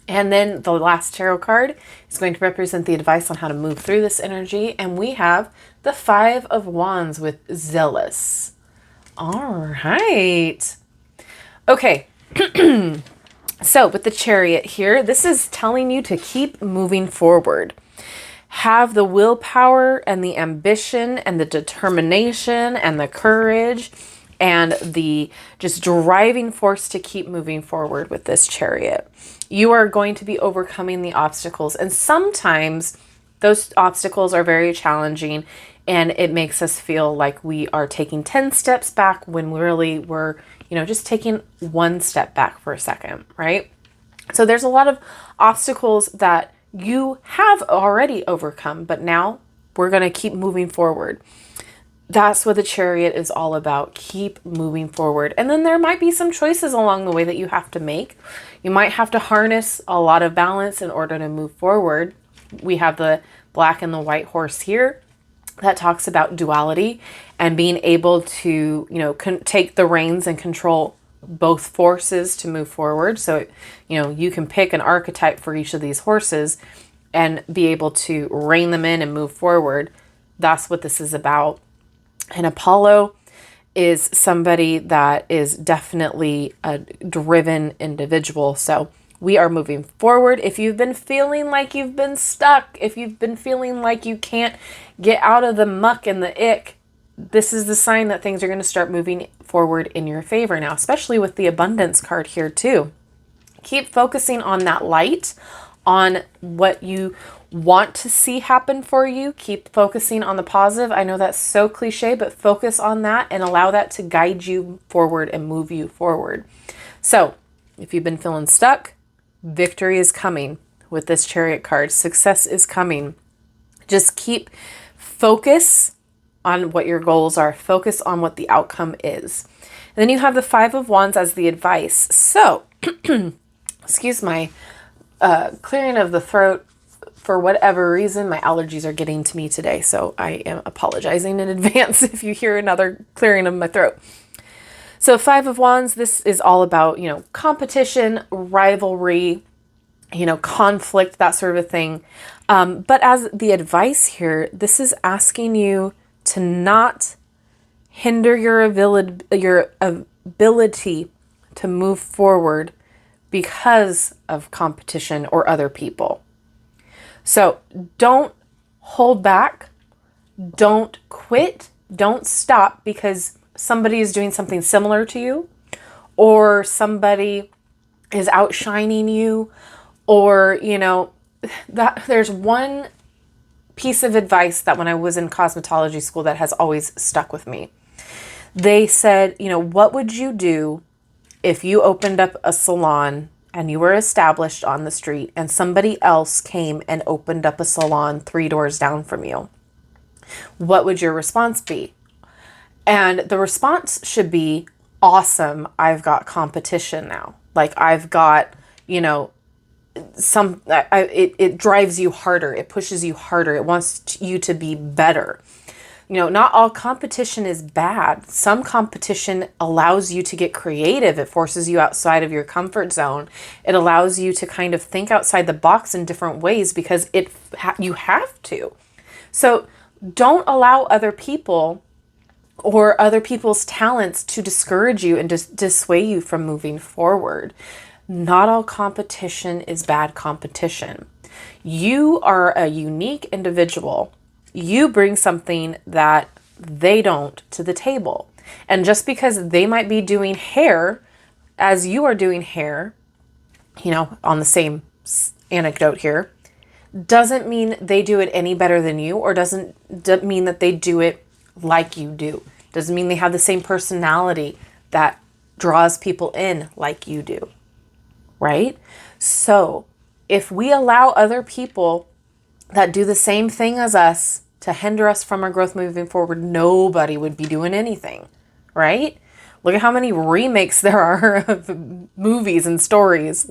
And then the last tarot card is going to represent the advice on how to move through this energy, and we have the Five of Wands with Zealous. All right. Okay. So with the Chariot here, this is telling you to keep moving forward. Have the willpower and the ambition and the determination and the courage and the just driving force to keep moving forward with this Chariot. You are going to be overcoming the obstacles, and sometimes those obstacles are very challenging, and it makes us feel like we are taking 10 steps back when really we're, just taking one step back for a second, right? So there's a lot of obstacles that you have already overcome, but now we're going to keep moving forward. That's what the Chariot is all about. Keep moving forward. And then there might be some choices along the way that you have to make. You might have to harness a lot of balance in order to move forward. We have the black and the white horse here that talks about duality and being able to, take the reins and control both forces to move forward. So, you can pick an archetype for each of these horses and be able to rein them in and move forward. That's what this is about. And Apollo is somebody that is definitely a driven individual. So we are moving forward. If you've been feeling like you've been stuck, if you've been feeling like you can't get out of the muck and the ick, this is the sign that things are going to start moving forward in your favor now, especially with the abundance card here too. Keep focusing on that light, on what you want to see happen for you. Keep focusing on the positive. I know that's so cliche, but focus on that and allow that to guide you forward and move you forward. So if you've been feeling stuck, victory is coming with this Chariot card. Success is coming. Just keep focus on what your goals are. Focus on what the outcome is. And then you have the Five of Wands as the advice. So, excuse my clearing of the throat. For whatever reason, my allergies are getting to me today. So I am apologizing in advance if you hear another clearing of my throat. So Five of Wands, this is all about, competition, rivalry, conflict, that sort of a thing. But as the advice here, this is asking you to not hinder your ability to move forward because of competition or other people. So don't hold back, don't quit, don't stop because somebody is doing something similar to you, or somebody is outshining you, or, that there's one piece of advice that when I was in cosmetology school that has always stuck with me. They said, what would you do if you opened up a salon and you were established on the street and somebody else came and opened up a salon 3 doors down from you? What would your response be? And the response should be, awesome, I've got competition now. Like I've got, it drives you harder. It pushes you harder. It wants you to be better. Not all competition is bad. Some competition allows you to get creative. It forces you outside of your comfort zone. It allows you to kind of think outside the box in different ways because you have to. So don't allow other people or other people's talents to discourage you and just dissuade you from moving forward. Not all competition is bad competition. You are a unique individual. You bring something that they don't to the table. And just because they might be doing hair as you are doing hair, on the same anecdote here, doesn't mean they do it any better than you, or doesn't mean that they do it like you do. Doesn't mean they have the same personality that draws people in like you do, right? So if we allow other people that do the same thing as us to hinder us from our growth moving forward, nobody would be doing anything, right? Look at how many remakes there are of movies and stories.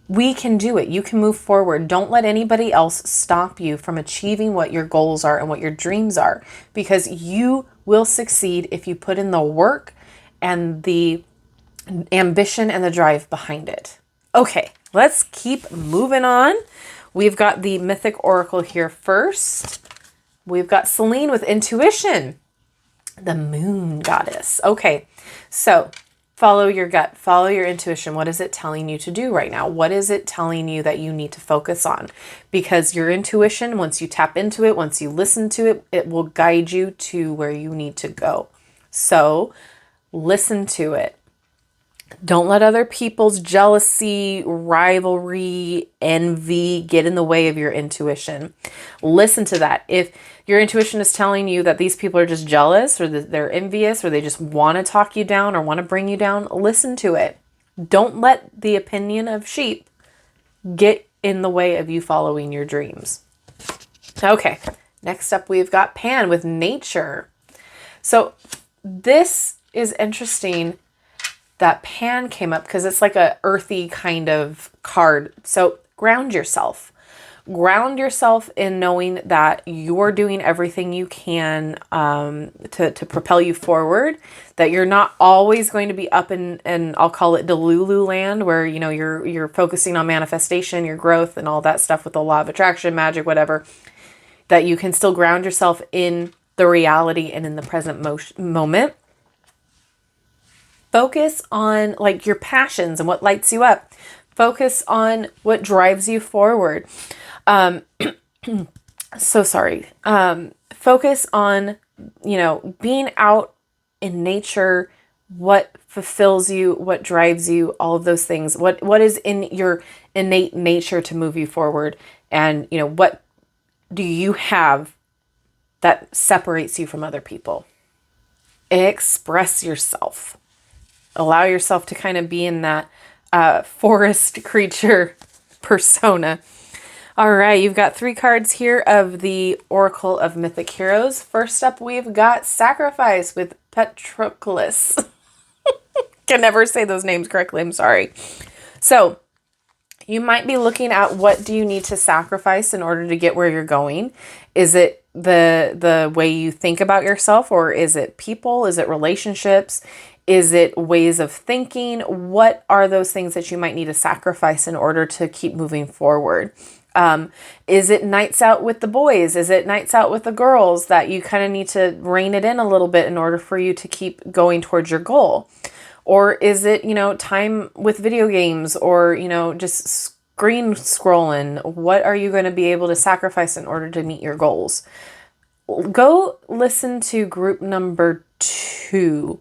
We can do it. You can move forward. Don't let anybody else stop you from achieving what your goals are and what your dreams are, because you will succeed if you put in the work and the ambition and the drive behind it. Okay, let's keep moving on. We've got the Mythic Oracle here first. We've got Selene with intuition, the moon goddess. Okay, so follow your gut, follow your intuition. What is it telling you to do right now? What is it telling you that you need to focus on? Because your intuition, once you tap into it, once you listen to it, it will guide you to where you need to go. So listen to it. Don't let other people's jealousy, rivalry, envy get in the way of your intuition. Listen to that. If your intuition is telling you that these people are just jealous, or that they're envious, or they just want to talk you down or want to bring you down, listen to it. Don't let the opinion of sheep get in the way of you following your dreams. Okay, next up we've got Pan with nature. So this is interesting that Pan came up because it's like a earthy kind of card. So ground yourself. Ground yourself in knowing that you're doing everything you can to propel you forward, that you're not always going to be up in I'll call it Delulu land, where you're focusing on manifestation, your growth, and all that stuff with the law of attraction, magic, whatever, that you can still ground yourself in the reality and in the present moment. Focus on your passions and what lights you up. Focus on what drives you forward. Focus on, being out in nature, what fulfills you, what drives you, all of those things. What is in your innate nature to move you forward? And, you know, what do you have that separates you from other people? Express yourself. Allow yourself to kind of be in that forest creature persona. All right, you've got 3 cards here of the Oracle of Mythic Heroes. First up, we've got Sacrifice with Patroclus. Can never say those names correctly, I'm sorry. So, you might be looking at what do you need to sacrifice in order to get where you're going. Is it the way you think about yourself, or is it people? Is it relationships? Is it ways of thinking? What are those things that you might need to sacrifice in order to keep moving forward? Is it nights out with the boys? Is it nights out with the girls that you kind of need to rein it in a little bit in order for you to keep going towards your goal? Or is it, you know, time with video games, or, you know, just screen scrolling? What are you going to be able to sacrifice in order to meet your goals? Go listen to group number 2,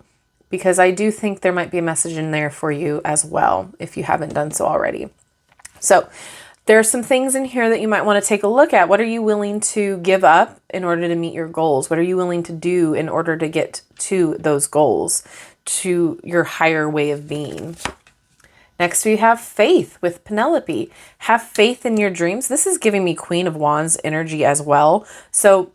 because I do think there might be a message in there for you as well, if you haven't done so already. So there are some things in here that you might want to take a look at. What are you willing to give up in order to meet your goals? What are you willing to do in order to get to those goals, to your higher way of being? Next, we have Faith with Penelope. Have faith in your dreams. This is giving me Queen of Wands energy as well. So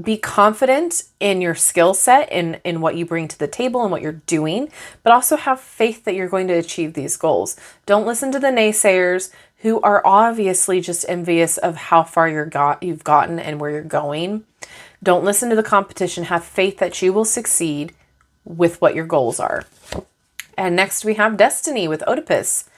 be confident in your skill set, in what you bring to the table and what you're doing, but also have faith that you're going to achieve these goals. Don't listen to the naysayers who are obviously just envious of how far you've gotten and where you're going. Don't listen to the competition. Have faith that you will succeed with what your goals are. And next we have Destiny with Oedipus.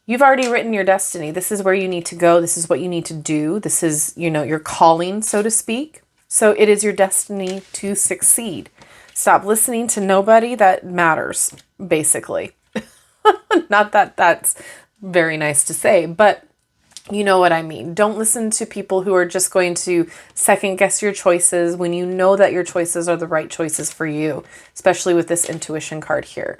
You've already written your destiny. This is where you need to go. This is what you need to do. This is, you know, your calling, so to speak. So it is your destiny to succeed. Stop listening to nobody that matters, basically. Not that that's very nice to say, but you know what I mean. Don't listen to people who are just going to second guess your choices when you know that your choices are the right choices for you, especially with this intuition card here.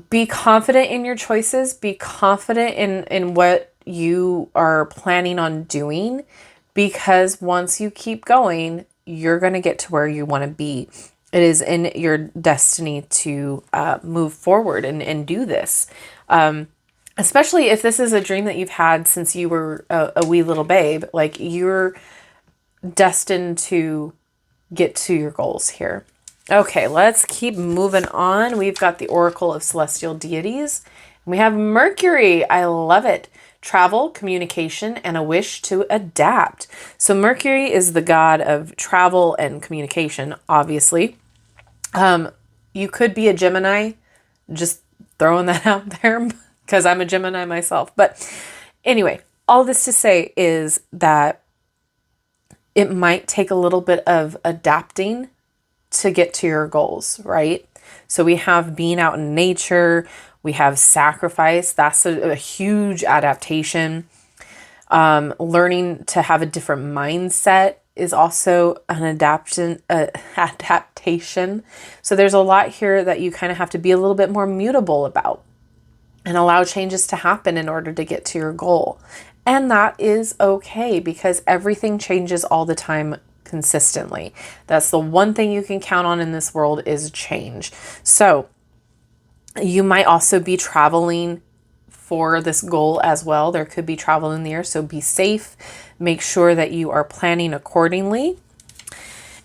Be confident in your choices. Be confident in what you are planning on doing, because once you keep going, you're going to get to where you want to be. It is in your destiny to move forward and do this. Especially if this is a dream that you've had since you were a wee little babe, like you're destined to get to your goals here. Okay, let's keep moving on. We've got the Oracle of Celestial Deities. We have Mercury. I love it. Travel, communication, and a wish to adapt. So Mercury is the god of travel and communication, obviously. You could be a Gemini, just throwing that out there, because I'm a Gemini myself. But anyway, all this to say is that it might take a little bit of adapting to get to your goals, right? So we have being out in nature, we have sacrifice. That's a huge adaptation. Learning to have a different mindset is also an adaptation. So there's a lot here that you kind of have to be a little bit more mutable about and allow changes to happen in order to get to your goal. And that is okay, because everything changes all the time consistently. That's the one thing you can count on in this world is change. So you might also be traveling for this goal as well. There could be travel in the air, so be safe. Make sure that you are planning accordingly.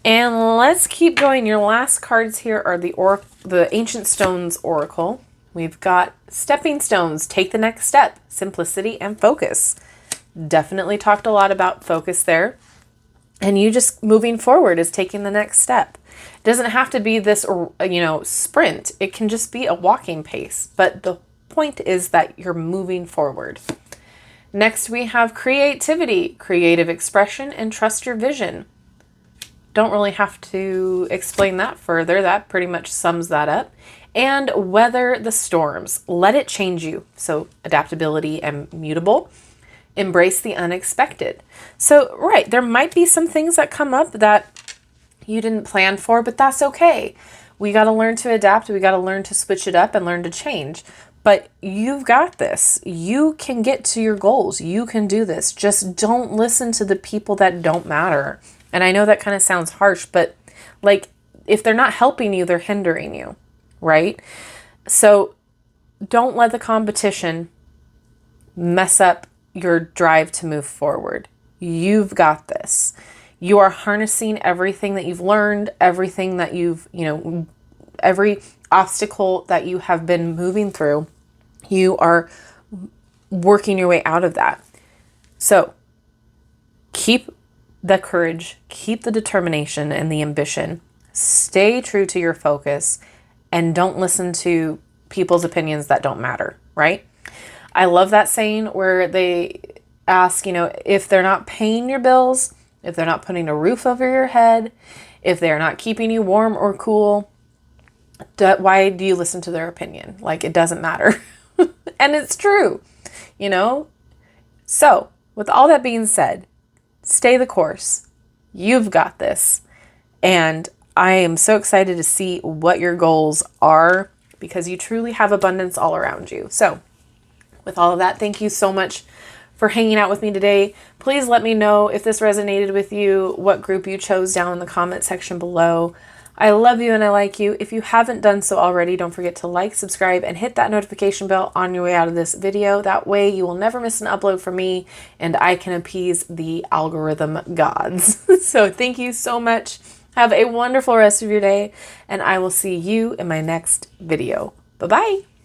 And let's keep going. Your last cards here are the Ancient Stones Oracle. We've got Stepping Stones, take the next step, simplicity and focus. Definitely talked a lot about focus there. And you just moving forward is taking the next step. It doesn't have to be this, sprint. It can just be a walking pace. But the point is that you're moving forward. Next, we have creativity, creative expression, and trust your vision. Don't really have to explain that further. That pretty much sums that up. And weather the storms. Let it change you. So adaptability and mutable. Embrace the unexpected. So, right, there might be some things that come up that you didn't plan for, but that's okay. We got to learn to adapt. We got to learn to switch it up and learn to change. But you've got this. You can get to your goals. You can do this. Just don't listen to the people that don't matter. And I know that kind of sounds harsh, but like if they're not helping you, they're hindering you, right? So don't let the competition mess up your drive to move forward. You've got this. You are harnessing everything that you've learned, everything that you've, every obstacle that you have been moving through. You are working your way out of that. So keep the courage, keep the determination and the ambition. Stay true to your focus and don't listen to people's opinions that don't matter, right? I love that saying where they ask, if they're not paying your bills, if they're not putting a roof over your head, if they're not keeping you warm or cool, why do you listen to their opinion? Like, it doesn't matter. And it's true, So, with all that being said, stay the course. You've got this. And I am so excited to see what your goals are because you truly have abundance all around you. So, with all of that, thank you so much for hanging out with me today. Please let me know if this resonated with you, what group you chose down in the comment section below. I love you and I like you. If you haven't done so already, don't forget to like, subscribe, and hit that notification bell on your way out of this video. That way you will never miss an upload from me and I can appease the algorithm gods. So thank you so much. Have a wonderful rest of your day and I will see you in my next video. Bye-bye.